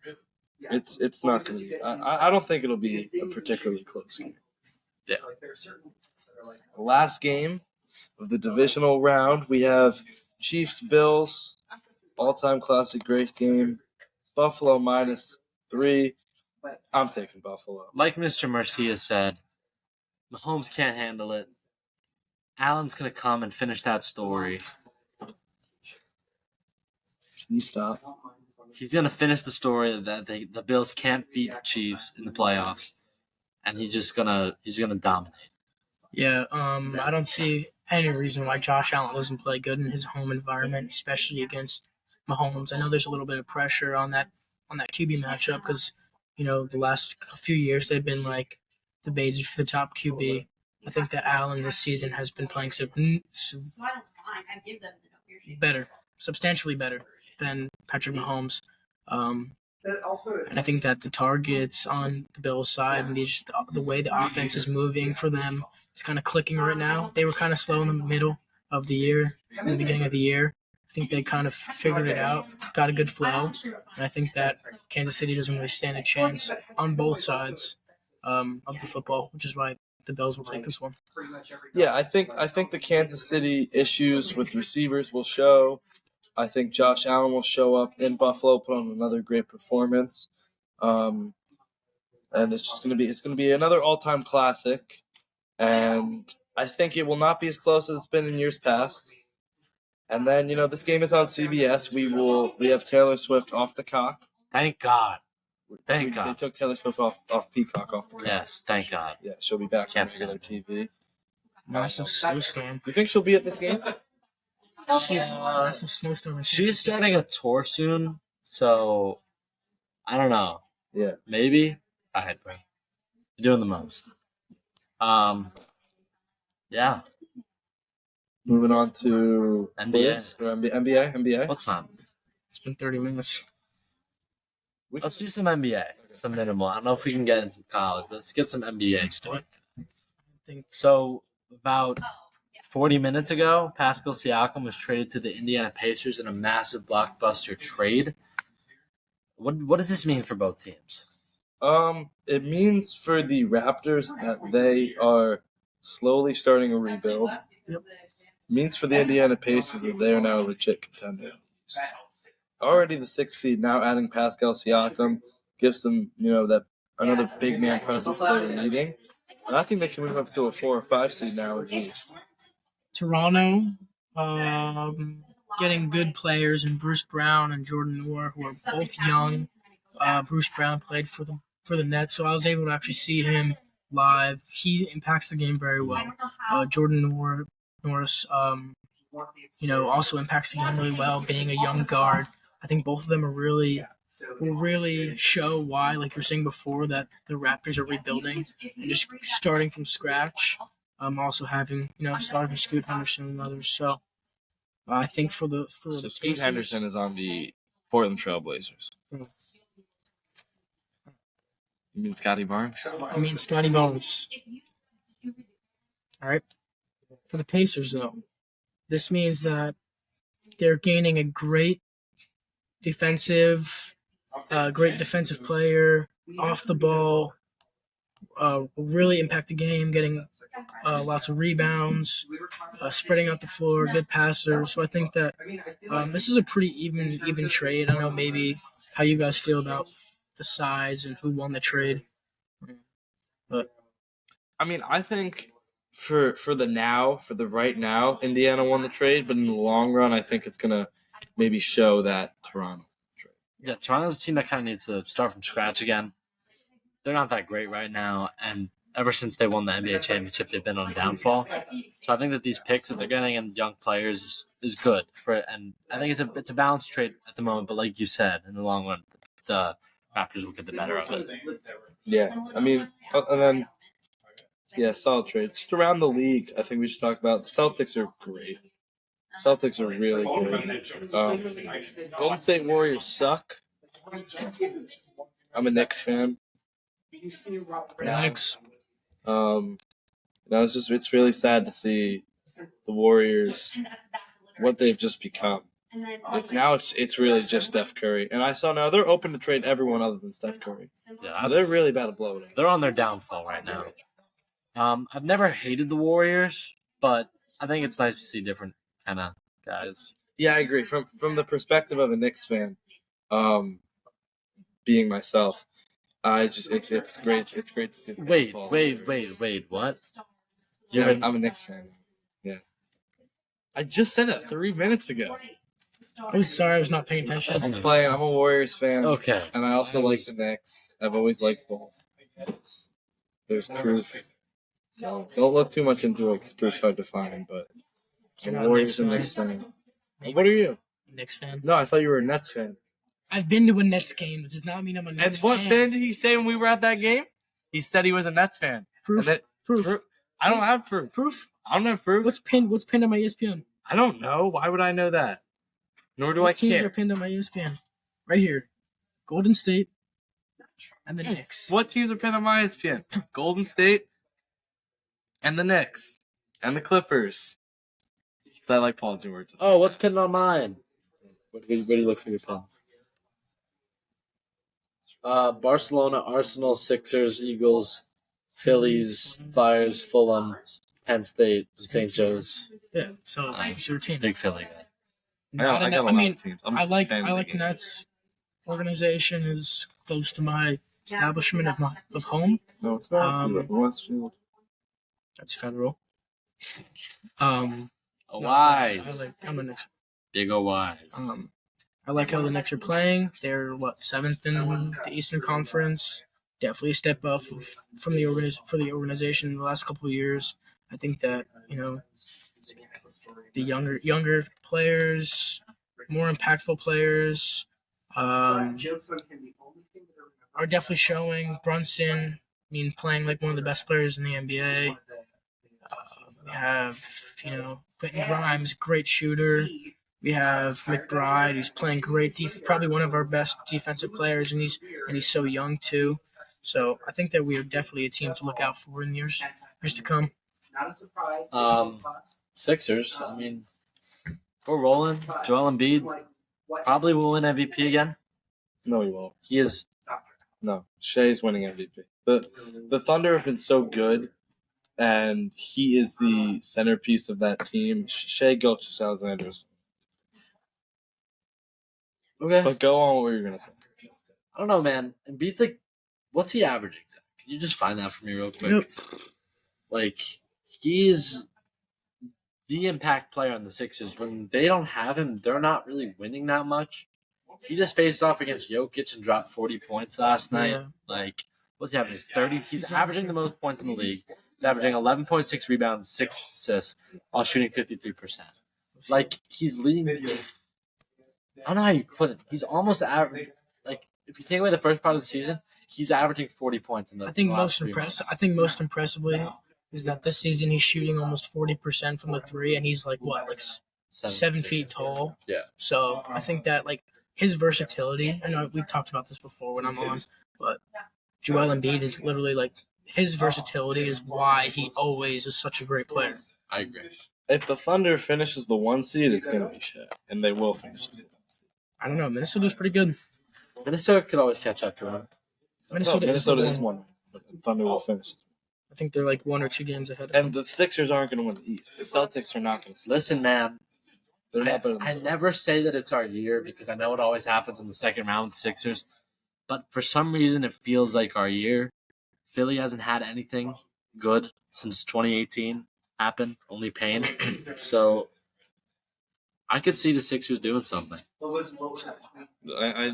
It's not going to be. I don't think it'll be a particularly close game. Yeah. The last game of the divisional round, we have Chiefs-Bills, all-time classic, great game. Buffalo -3. I'm taking Buffalo. Like Mr. Murcia said, Mahomes can't handle it. Allen's going to come and finish that story. Can you stop? He's going to finish the story that the Bills can't beat the Chiefs in the playoffs, and he's gonna dominate. Yeah, I don't see any reason why Josh Allen doesn't play good in his home environment, especially against Mahomes. I know there's a little bit of pressure on that QB matchup because the last few years they've been debated for the top QB. I think that Allen this season has been playing substantially better than Patrick Mahomes. And I think that the targets on the Bills' side and the way the offense is moving for them is kind of clicking right now. They were kind of slow in the middle of the year, in the beginning of the year. I think they kind of figured it out, got a good flow, and I think that Kansas City doesn't really stand a chance on both sides of the football, which is why the Bills will take this one. Yeah, I think the Kansas City issues with receivers will show. I think Josh Allen will show up in Buffalo, put on another great performance, and it's going to be another all-time classic. And I think it will not be as close as it's been in years past. And then this game is on CBS. We have Taylor Swift off the cock. Thank God. They took Taylor Swift off Peacock off the cock. Yes, thank God. Yeah, she'll be back on Can't regular TV. Massive snowstorm. You think she'll be at this game? Massive snowstorm. She's starting a tour soon, so I don't know. Yeah. Maybe. All right, bro. You're doing the most. Yeah. Moving on to NBA. NBA. What time? It's been 30 minutes. Let's do some NBA. Some minimal. I don't know if we can get into college, but let's get some NBA stuff. So about 40 minutes ago, Pascal Siakam was traded to the Indiana Pacers in a massive blockbuster trade. What does this mean for both teams? It means for the Raptors that they are slowly starting a rebuild. Yep. It means for the Indiana Pacers that they are now a legit contender. already the 6th seed. Now adding Pascal Siakam gives them, that another big man presence they were needing. And I think they can move up to a 4 or 5 seed now at least. Toronto, getting good players in Bruce Brown and Jordan Noir, who are both young. Bruce Brown played for the Nets, so I was able to actually see him live. He impacts the game very well. Jordan Norris, also impacts the game really well, being a young guard. I think both of them will really show why, like you were saying before, that the Raptors are rebuilding and just starting from scratch. Also having, starting from Scoot Henderson and others. So I think for the Scoot Pacers, Henderson is on the Portland Trailblazers. You mean Scotty Barnes? I mean Scotty Barnes. All right. For the Pacers, though, this means that they're gaining a great defensive player off the ball. Will really impact the game, getting lots of rebounds, spreading out the floor, good passer. So I think that this is a pretty even trade. I don't know maybe how you guys feel about the size and who won the trade. But I mean, I think for the right now, Indiana won the trade, but in the long run, I think it's gonna maybe show that Toronto. Yeah, Toronto's a team that kind of needs to start from scratch again. They're not that great right now, and ever since they won the NBA championship, they've been on downfall. So I think that these picks that they're getting and young players is good for it, and I think it's a balanced trade at the moment. But like you said, in the long run, the Raptors will get the better of it. Yeah, I mean, and then solid trade. Just around the league, I think we should talk about the Celtics are great. Celtics are really good. Golden State Warriors suck. I'm a Knicks fan. Knicks. It's really sad to see the Warriors, what they've just become. It's really just Steph Curry, and I saw now they're open to trade everyone other than Steph Curry. Yeah, So they're really about to blow it. They're on their downfall right now. I've never hated the Warriors, but I think it's nice to see different kind of guys. Yeah, I agree. From the perspective of a Knicks fan, being myself, it's great. It's great to see. Wait, what? I'm a Knicks fan. Yeah. I just said that 3 minutes ago. I'm sorry, I was not paying attention. I'm a Warriors fan. Okay. And I also like the Knicks. I've always liked both. There's proof. Don't look too much into it because proof's hard to find, but I'm a Warriors and Knicks fan. What are you? Knicks fan. No, I thought you were a Nets fan. I've been to a Nets game. That does not mean I'm a Nets And what fan did he say when we were at that game? He said he was a Nets fan. Proof. Proof. I don't have proof. Proof. I don't have proof. What's pinned on my ESPN? I don't know. Why would I know that? Nor do I What teams care. are pinned on my ESPN? Right here. Golden State and the Knicks. What teams are pinned on my ESPN? Golden State and the Knicks and the Clippers. I like Paul George. Oh, what's pinned on mine? Where do you look for your pin? Barcelona, Arsenal, Sixers, Eagles, Phillies, Flyers, Fulham, Penn State, and St. Joe's. Yeah, so it's your team. Big Philly guy. I got a lot of teams. I like Nets. Organization is close to my establishment of home. No, it's not. Westfield. That's federal. Wide. I'm a Knicks. Big O wide. I like how the Knicks are playing. They're seventh in the Eastern Conference. Definitely a step up from the organization in the last couple of years. I think that the younger players, more impactful players, are definitely showing. Brunson, playing like one of the best players in the NBA. We have Quentin Grimes, great shooter. We have McBride, who's playing great probably one of our best defensive players, and he's so young too. So I think that we are definitely a team to look out for in years to come. Sixers. We're rolling. Joel Embiid probably will win MVP again. No, he won't. He is. No, Shea's winning MVP. The Thunder have been so good, and he is the centerpiece of that team. Shea Gilgeous-Alexander is. Okay. But go on what you were gonna say. I don't know, man. Embiid's like, what's he averaging? Zach? Can you just find that for me real quick? Yep. Like, he's the impact player on the Sixers. When they don't have him, they're not really winning that much. He just faced off against Jokic and dropped 40 points last night. Yeah. Like, what's he averaging? 30. He's averaging the most points in the league. He's averaging 11.6 rebounds, 6 assists, while shooting 53%. Like, he's leading. I don't know how you couldn't. He's almost average. Like, if you take away the first part of the season, he's averaging 40 points in the I think last most 3 impressive. months. I think most impressively is that this season he's shooting almost 40% from the three, and he's like what, like 7 feet tall. Yeah. So I think that like his versatility. I know we've talked about this before when I'm on, but Joel Embiid is literally like his versatility is why he always is such a great player. I agree. If the Thunder finishes the 1 seed, it's gonna be shit, and they will finish the 1 seed. I don't know. Minnesota's pretty good. Minnesota could always catch up to him. Minnesota, Minnesota is is the one. 1, but the Thunder will finish. I think they're like 1 or 2 games ahead of And them. the Sixers aren't gonna win the East. The Celtics are not gonna. Listen, man. They're not better than I the never say that it's our year because I know it always happens in the second round with Sixers. But for some reason, it feels like our year. Philly hasn't had anything good since 2018 happened, only pain. So I could see the Sixers doing something.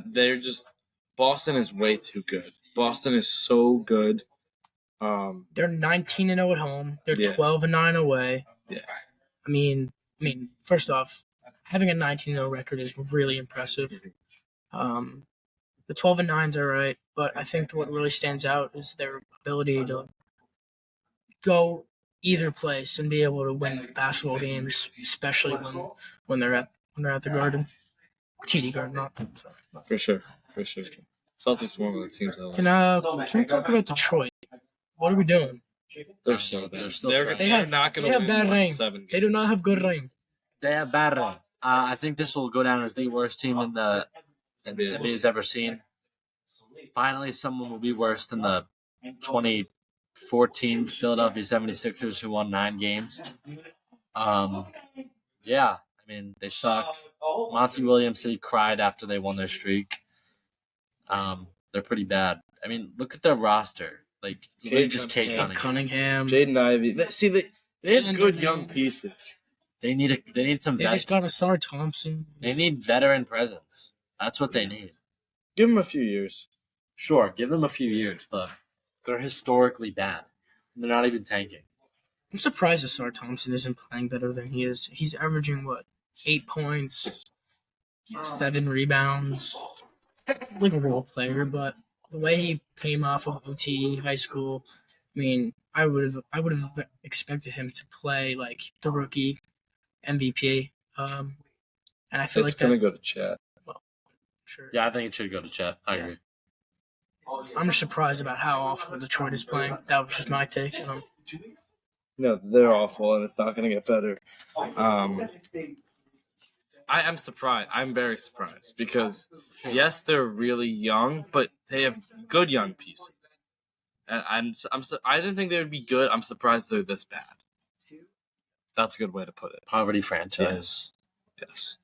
They're just Boston is way too good. Boston is so good. They're 19-0 at home. They're Yeah. 12-9 away. Yeah. I mean, first off, having a 19-0 record is really impressive. The 12-9's all right, but I think what really stands out is their ability to go either place and be able to win basketball games, especially when they're at the Garden, TD Garden, not sorry. For sure. Celtics one of the teams that Can we talk about Detroit? What are we doing? they're so bad. They're still They're trying. They have not going they to have win bad more rain. than 7 games. They do not have good rain. They have bad rain. I think this will go down as the worst team in the NBA's ever seen. Finally, someone will be worse than the 2014 Philadelphia 76ers who won 9 games. Yeah, I mean, they suck. Monty Williams said he cried after they won their streak. They're pretty bad. I mean, look at their roster. Like, it's literally just Kate Cunningham. Cunningham. Jaden Ivey. They have good young pieces. They need some They just got Asar Thompson. They need veteran presence. That's what they need. Give them a few years. Sure, give them a few years, but they're historically bad. They're not even tanking. I'm surprised Asar Thompson isn't playing better than he is. He's averaging, 8 points, 7 rebounds. Like a role player, but the way he came off of OT high school, I mean, I would have expected him to play like the rookie MVP. And I feel It's like going to that. go to Chet. Sure. Yeah, I think it should go to Chet. I agree. I'm just surprised about how awful Detroit is playing. That was just my take. No, they're awful, and it's not going to get better. I am surprised. I'm very surprised because, yes, they're really young, but they have good young pieces. And I didn't think they would be good. I'm surprised they're this bad. That's a good way to put it. Poverty franchise. Yes.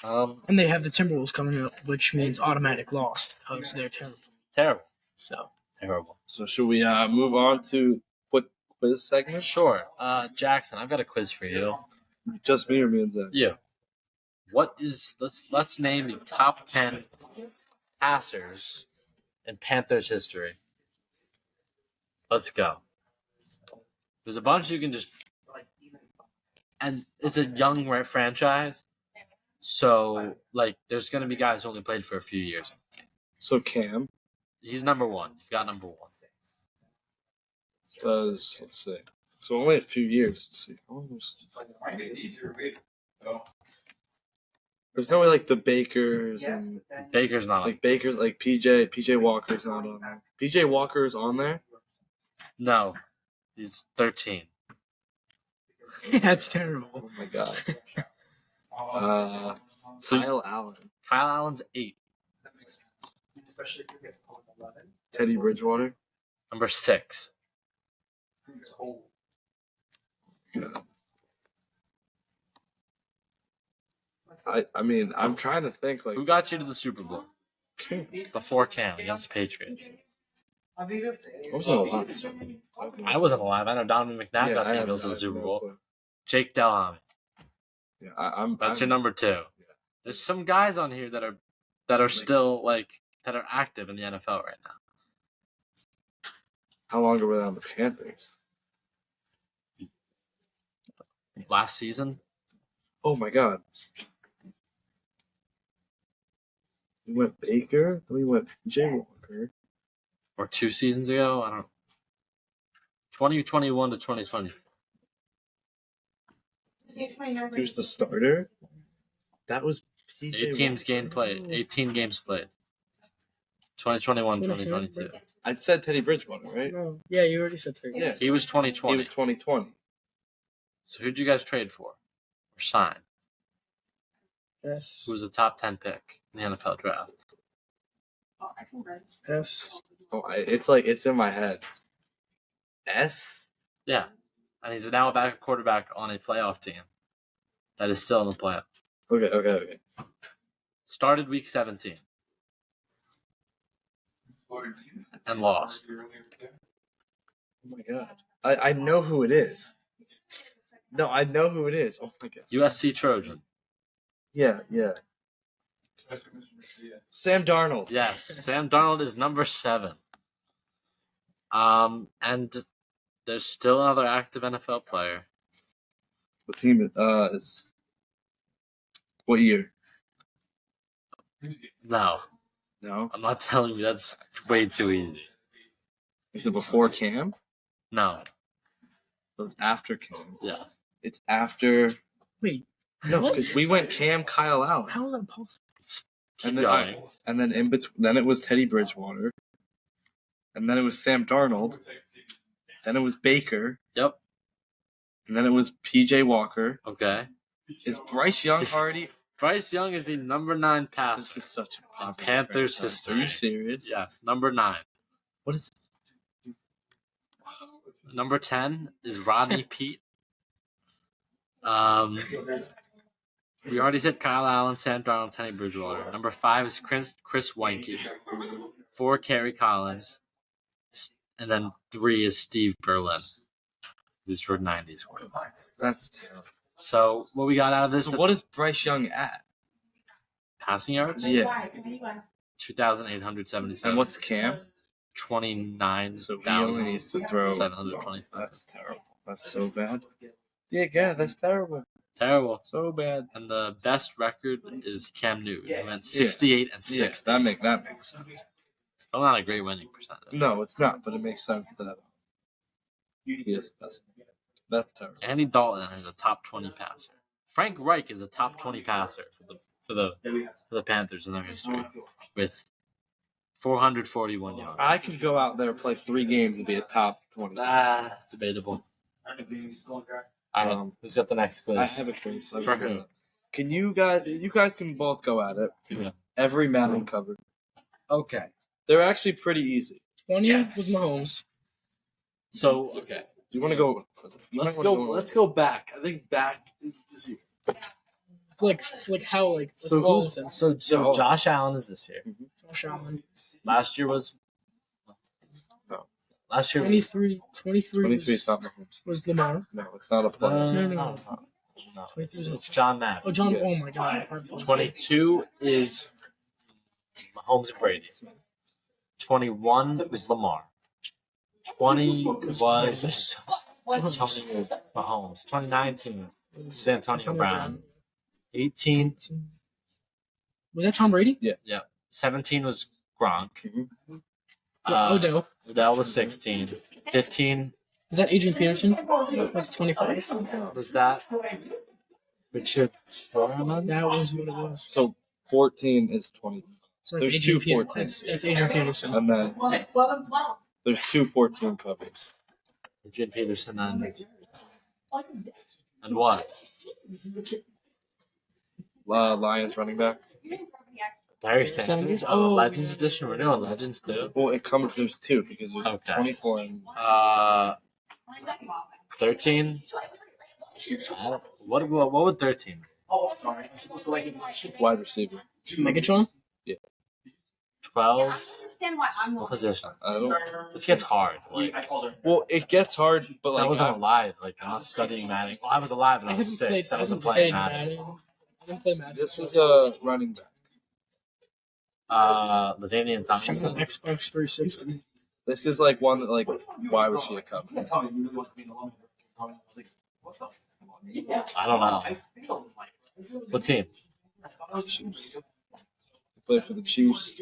And they have the Timberwolves coming up, which means automatic loss because they're terrible. Terrible. So Terrible. So should we move on to quiz segment? Sure. Jackson, I've got a quiz for you. Just me or me and Zach? You. What is let's name the top 10 passers in Panthers history. Let's go. There's a bunch you can just, and it's a young franchise, so like there's gonna be guys who only played for a few years. So Cam He's number 1. You got number 1. does, let's see. So only a few years. Let's see. There's no way like the Bakers and Baker's not like Bakers like PJ Walker's not on there. PJ Walker's on there. No, he's 13. that's terrible. Oh my god. So Kyle Allen, Kyle Allen's 8. Teddy Bridgewater. Number 6. I mean, I'm trying to think like Who got you to the Super Bowl? Before Cam against the Patriots. I wasn't alive. I wasn't alive. I know Donovan McNabb Yeah, got I the have Eagles to the no Super Bowl. clue. Jake Delhomme. Yeah, That's your number 2. There's some guys on here that are still that are active in the NFL right now. How long were they on the Panthers? Last season, Oh my God. We went Baker. Then we went Jay Walker. or 2 seasons ago, I don't know. 2021 to 2020. He was the starter. That was PJ. 18 games played. 2021, 2022. I said Teddy Bridgewater, right? No. Yeah, you already said Terry. Yeah. He was He 2020. was 2020. So who'd you guys trade for or sign? Yes. Who was a top 10 pick in the NFL draft? Yes. Oh, it's in my head. S. Yeah. And he's now a quarterback on a playoff team that is still in the playoff. Okay. Started week 17 and lost. Oh my God. I know who it is. No, I know who it is. Oh my God. USC Trojan. Yeah. Sam Darnold. Yes, Sam Darnold is number 7. And there's still another active NFL player. What team is? What year? No, No. I'm not telling you. That's way too easy. Is it before Cam? No. It was after Cam. Yeah. It's after. Wait. No, What? because we went Cam, Kyle Allen, How is that possible? Keep going. and then in between, then it was Teddy Bridgewater, and then it was Sam Darnold, then it was Baker, Yep. and then it was PJ Walker. Okay. Is Bryce Young already? Bryce Young is the number 9 This passer. is such a In popular Panthers franchise. history. Are you serious? Yes, number 9. What is? Number 10 is Rodney Pete. We already said Kyle Allen, Sam Darnold, Teddy Bridgewater. Number 5 is Chris Weinke. 4, Kerry Collins. And then 3 is Steve Berlin. These were 90s quarterbacks. That's terrible. So what we got out of this? So what is Bryce Young at? Passing yards? Yeah. 2,877. And what's Cam? 29,725. So he only needs to throw. That's terrible. That's so bad. Yeah, that's terrible. Terrible. So bad. And the best record is Cam Newton. He went 68 and 6. Yes, that makes sense. Still not a great winning percentage. No, it's not, but it makes sense that he is the best. That's terrible. Andy Dalton is a top 20 passer. Frank Reich is a top 20 passer for the Panthers in their history with 441 yards. I could go out there, play 3 games, and be a top 20. Debatable. Who's got the next quiz? I have a quiz. For who? Can you guys can both go at it. Yeah. Every Madden cover. Okay. They're actually pretty easy. 20 was Mahomes. So okay. You want to go? Let's go back. I think back is here. Like how like So all of them. so Josh Allen is this year. Josh Allen. Last year was. No. Last year. 23 23 is not Mahomes. was Lamar. No, it's not a player. No. It's John Madden. Oh, John. Yes. Oh my God. 22 is Mahomes and Brady. 21 was Lamar. 20 was Mahomes. 2019 was Antonio Brown. 18, Was that Tom Brady? 17 was Gronk. Odell. Odell was 16. 15 Was that Adrian Peterson? That's 25. was that Richard Foreman. That was what it was. So 14 is 20, So There's Adrian two Peterson. 14s. That's Adrian Peterson. and then there's 2 14 covers. Richard Peterson and what? Lions running back. Barry Sanders? Oh, Legends Edition. We're doing Legends too. Well, it comes. There's 2 because there's Okay. 24 and 13. What would 13 be? Wide receiver. Megatron. 12. Understand why I'm What not. position? I don't. This gets hard. Like, Well, it gets hard, but I like wasn't alive. Like, I'm not studying Madden. Well, I was alive when I was 6. I wasn't playing Madden. I didn't play Madden. this is a running back. Ladanian From Tomlinson. Xbox 360. This is like one that like why was he a cup? I don't know. What team? He played for the Chiefs.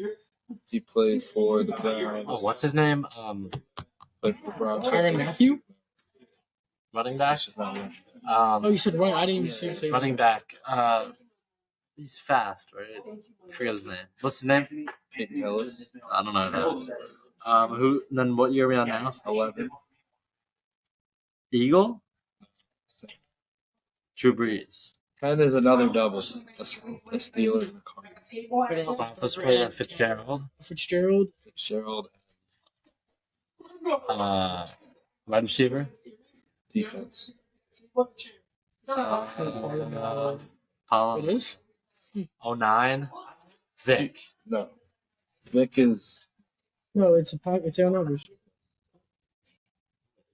He played for the Browns. Oh, what's his name? Played for the Browns. Tyrann Matthew? Running back. That's just not right. Oh, you said right. I didn't even see you say Running back. He's fast, right? I forget his name. What's his name? Peyton Hillis. I don't know who that is. Who? Then what year are we on now? 11. Eagle. Drew Brees. 10 is another double. A Steeler. Let's play Fitzgerald. Fitzgerald. Fitzgerald. Wide receiver. Defense. Holland. It is? 09. Vic. No. Vic is. No, it's a pack. It's our numbers.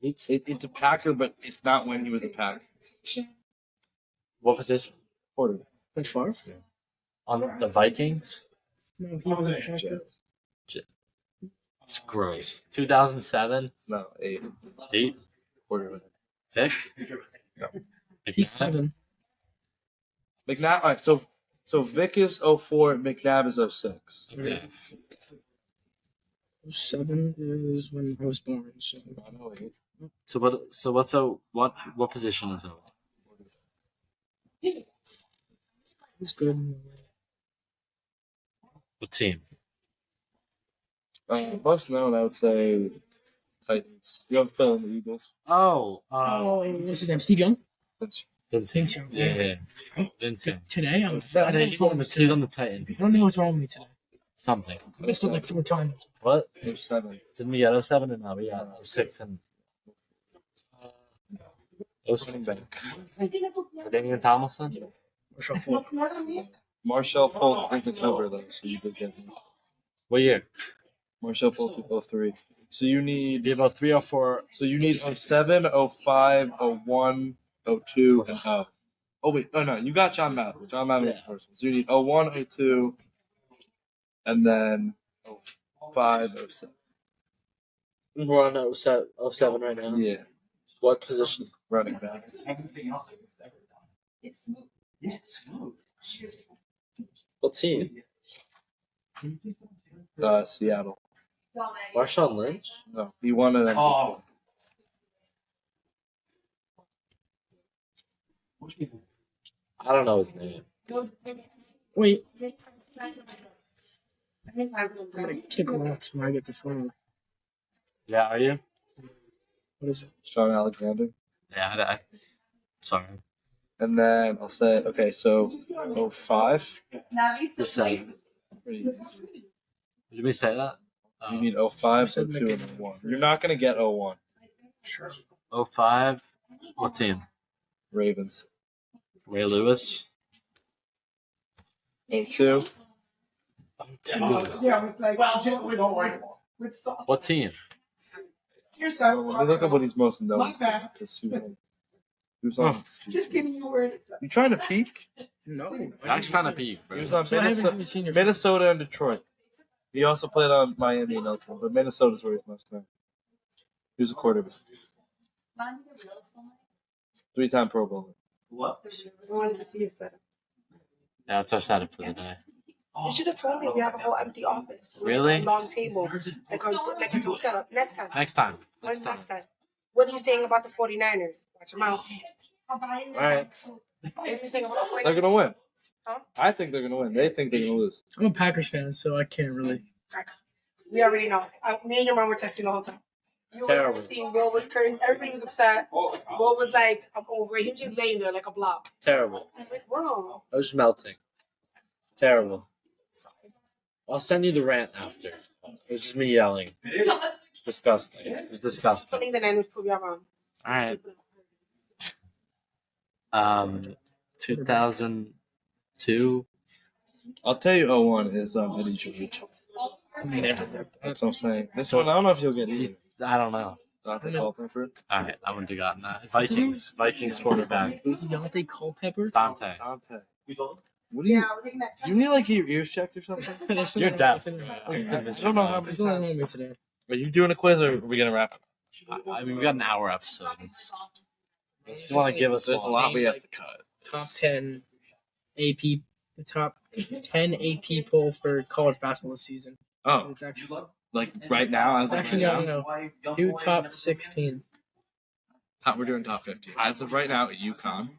It's a Packer, but it's not when he was a Packer. What position? Quarterback. That far? On the Vikings. No, he was a Packer. It's gross. 2007. No, 8. 8. Quarterback. Vic. No. He's 7. McNabb. All right, so Vic is 04. McNabb is 06. Okay. 7 is when I was born. So What position is it? it's good. What team? Most known, I would say Titans. You have Phil and the Eagles. Oh, What's his name? Steve Young? Vincent. Young. Yeah. Vincent. Today, I'm Friday, he's on the Titans. I don't know what's wrong with me today. Something. I missed it like 4 times. What? 07. Didn't we get 07 and now we got 06 and 06. Damian Tomlinson? Marshall Polk is the cover, though, so you did get him. What year? Marshall Polk is 03. So you need. Be about 3 or 4. So you need 07, 05, 01, 02, and 0. Oh, wait. Oh, no. You got John Madden. John Madden was the first one. So you need 01, 02, and then 05, 07. We're on 07 right now. Yeah. What position? Running back. It's smooth. What team? Seattle. Marshawn Lynch? No, he won an MVP. I don't know his name. Wait. I'm gonna kick rocks when I get this wrong. Yeah, are you? What is it? Sean Alexander. Yeah, sorry. And then I'll say, okay, so 05. Just say. Did we say that? You need 05, 02, and 01. You're not going to get 01. 05. What team? Ravens. Ray Lewis. 02. What team? Look at what he's most known for. He was on. Just giving you a word. You trying to peek? No. Zach's trying to peek, He was bro. on So I haven't seen your Minnesota and Detroit. He also played on Miami and Oakland, but Minnesota's where he's most known. He was a quarterback. 3-time Pro Bowler. I wanted to see your setup. Yeah, that's our setup for the day. You should have told me we have a whole empty office. Really? A long table. Like a team setup. Next time. Next time. When's next time? What are you saying about the 49ers? Watch your mouth. All right. What are you saying about the They're 49ers? going to win. Huh? I think they're going to win. They think they're going to lose. I'm a Packers fan, so I can't really. We already know. Me and your mom were texting the whole time. You were Terrible. seeing Will was curtains. Everybody was upset. Will was like, I'm over it. He was just laying there like a blob. Terrible. I'm like, whoa. I was melting. Terrible. I'll send you the rant after. It was just me yelling. Disgusting. It was disgusting. I think the Niners prove you wrong. All right. 2002. I'll tell you 01 is Eddie George. That's what I'm saying. This one, I don't know if you'll get either. I don't know. Dante Culpepper. All right, I wouldn't have gotten that. Vikings quarterback. Deontay Culpepper. Dante. Dante. What do you? Yeah, we're taking that. Do you need like your ears checked or something? You're deaf. I don't know how What's many going times. on with me today? Are you doing a quiz or are we gonna wrap it? I mean, we got an hour episode. You want to give us There's a lot we have to cut. Top 10 AP, the top 10 AP poll for college basketball this season. Oh, It's actually, like right now? As of actually right no, now? no. Do top 16. We're doing top 50. As of right now, UConn.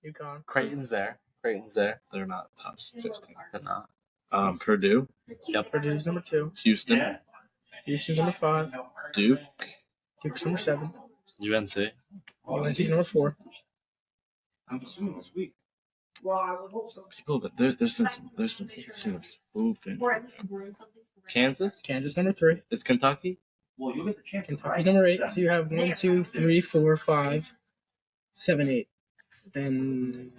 UConn. Creighton's there. They're not top 15. They're not. Purdue. Yep. Purdue's number 2. Houston. Houston's number 5. Duke. Duke's number 7. UNC. UNC's number 4. I'm assuming this week. Well, I would hope so. People, but there's been some teams open. Kansas. Kansas number 3. It's Kentucky. Well, you'll get the chance. Kentucky's number 8. So you have 1, 2, 3, 4, 5, 7, 8. Then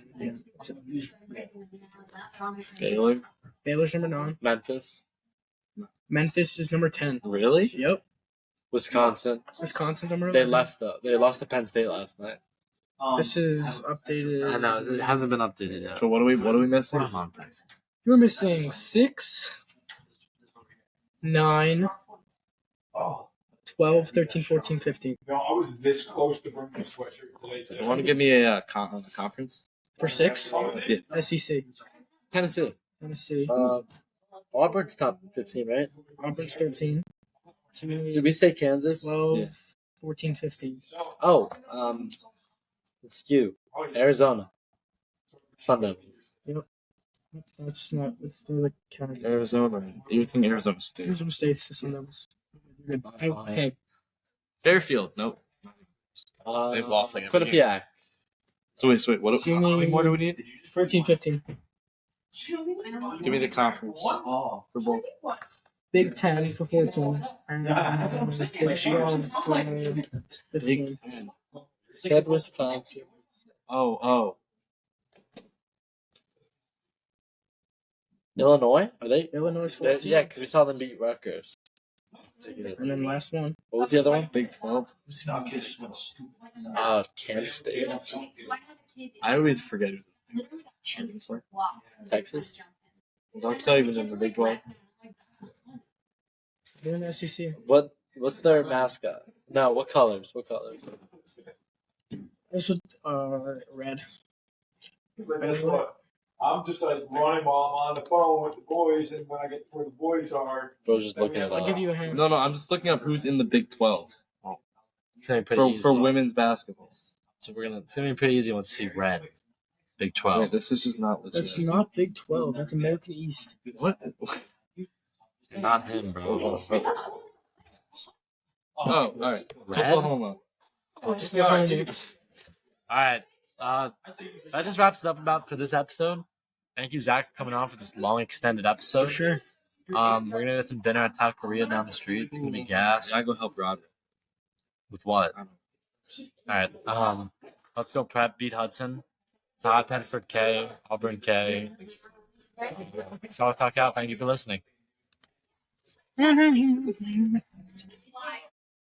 Baylor. Baylor's number 9. Memphis. Memphis is number 10. Really? Yep. Wisconsin. Wisconsin's number 11. They left though. They lost to Penn State last night. This is updated. I know it hasn't been updated yet. So what are we missing? Come on, Tyson. You're missing 6, 9, 12, 13, 14, 15. No, I was this close to bringing a sweatshirt today. You want to give me a conference? For 6, Yeah. SEC. Tennessee. Tennessee. Auburn's top 15, right? Auburn's 13. Did we say Kansas? 12, Yeah. 14, 15. Oh, it's you. Arizona. Sunday. That's not. That's the Cavs. Arizona. You think Arizona State? Arizona State's the Sun Devils. Hey, Fairfield. Nope. They've lost like every Quinnipiac. So wait. What? How many more do we need? 14, 15. Give me the conference for both. Big 10 for 14. And Big 12 for 15. Head Wisconsin. Oh. Illinois? Are they? Illinois They're- 14. Yeah, because we saw them beat Rutgers. And then last one. What was the other one? Big 12. Kansas State. I always forget. Texas. Is Arkansas even in the Big 12? They're in the SEC. What's their mascot? No, what colors? This was red. Guess what? I'm just like running while I'm on the phone with the boys, and when I get to where the boys are, Bro's just looking at I'll give you a hand. No, I'm just looking up who's in the Big 12 It's gonna be pretty easy. for women's basketball. So it's gonna be pretty easy once you see red. Big 12. Wait, this is just not legit. That's not Big 12. That's American East. What? It's not him, bro. Oh, all right. Red? Oklahoma. Just behind you. All right. That just wraps it up for this episode. Thank you, Zach, for coming on for this long, extended episode. Oh, sure. We're gonna get some dinner at Taqueria down the street. It's gonna be gas. I go help Rob. With what? All right. Let's go prep. Beat Hudson. Todd Penford K. Auburn K. Talk out. Thank you for listening.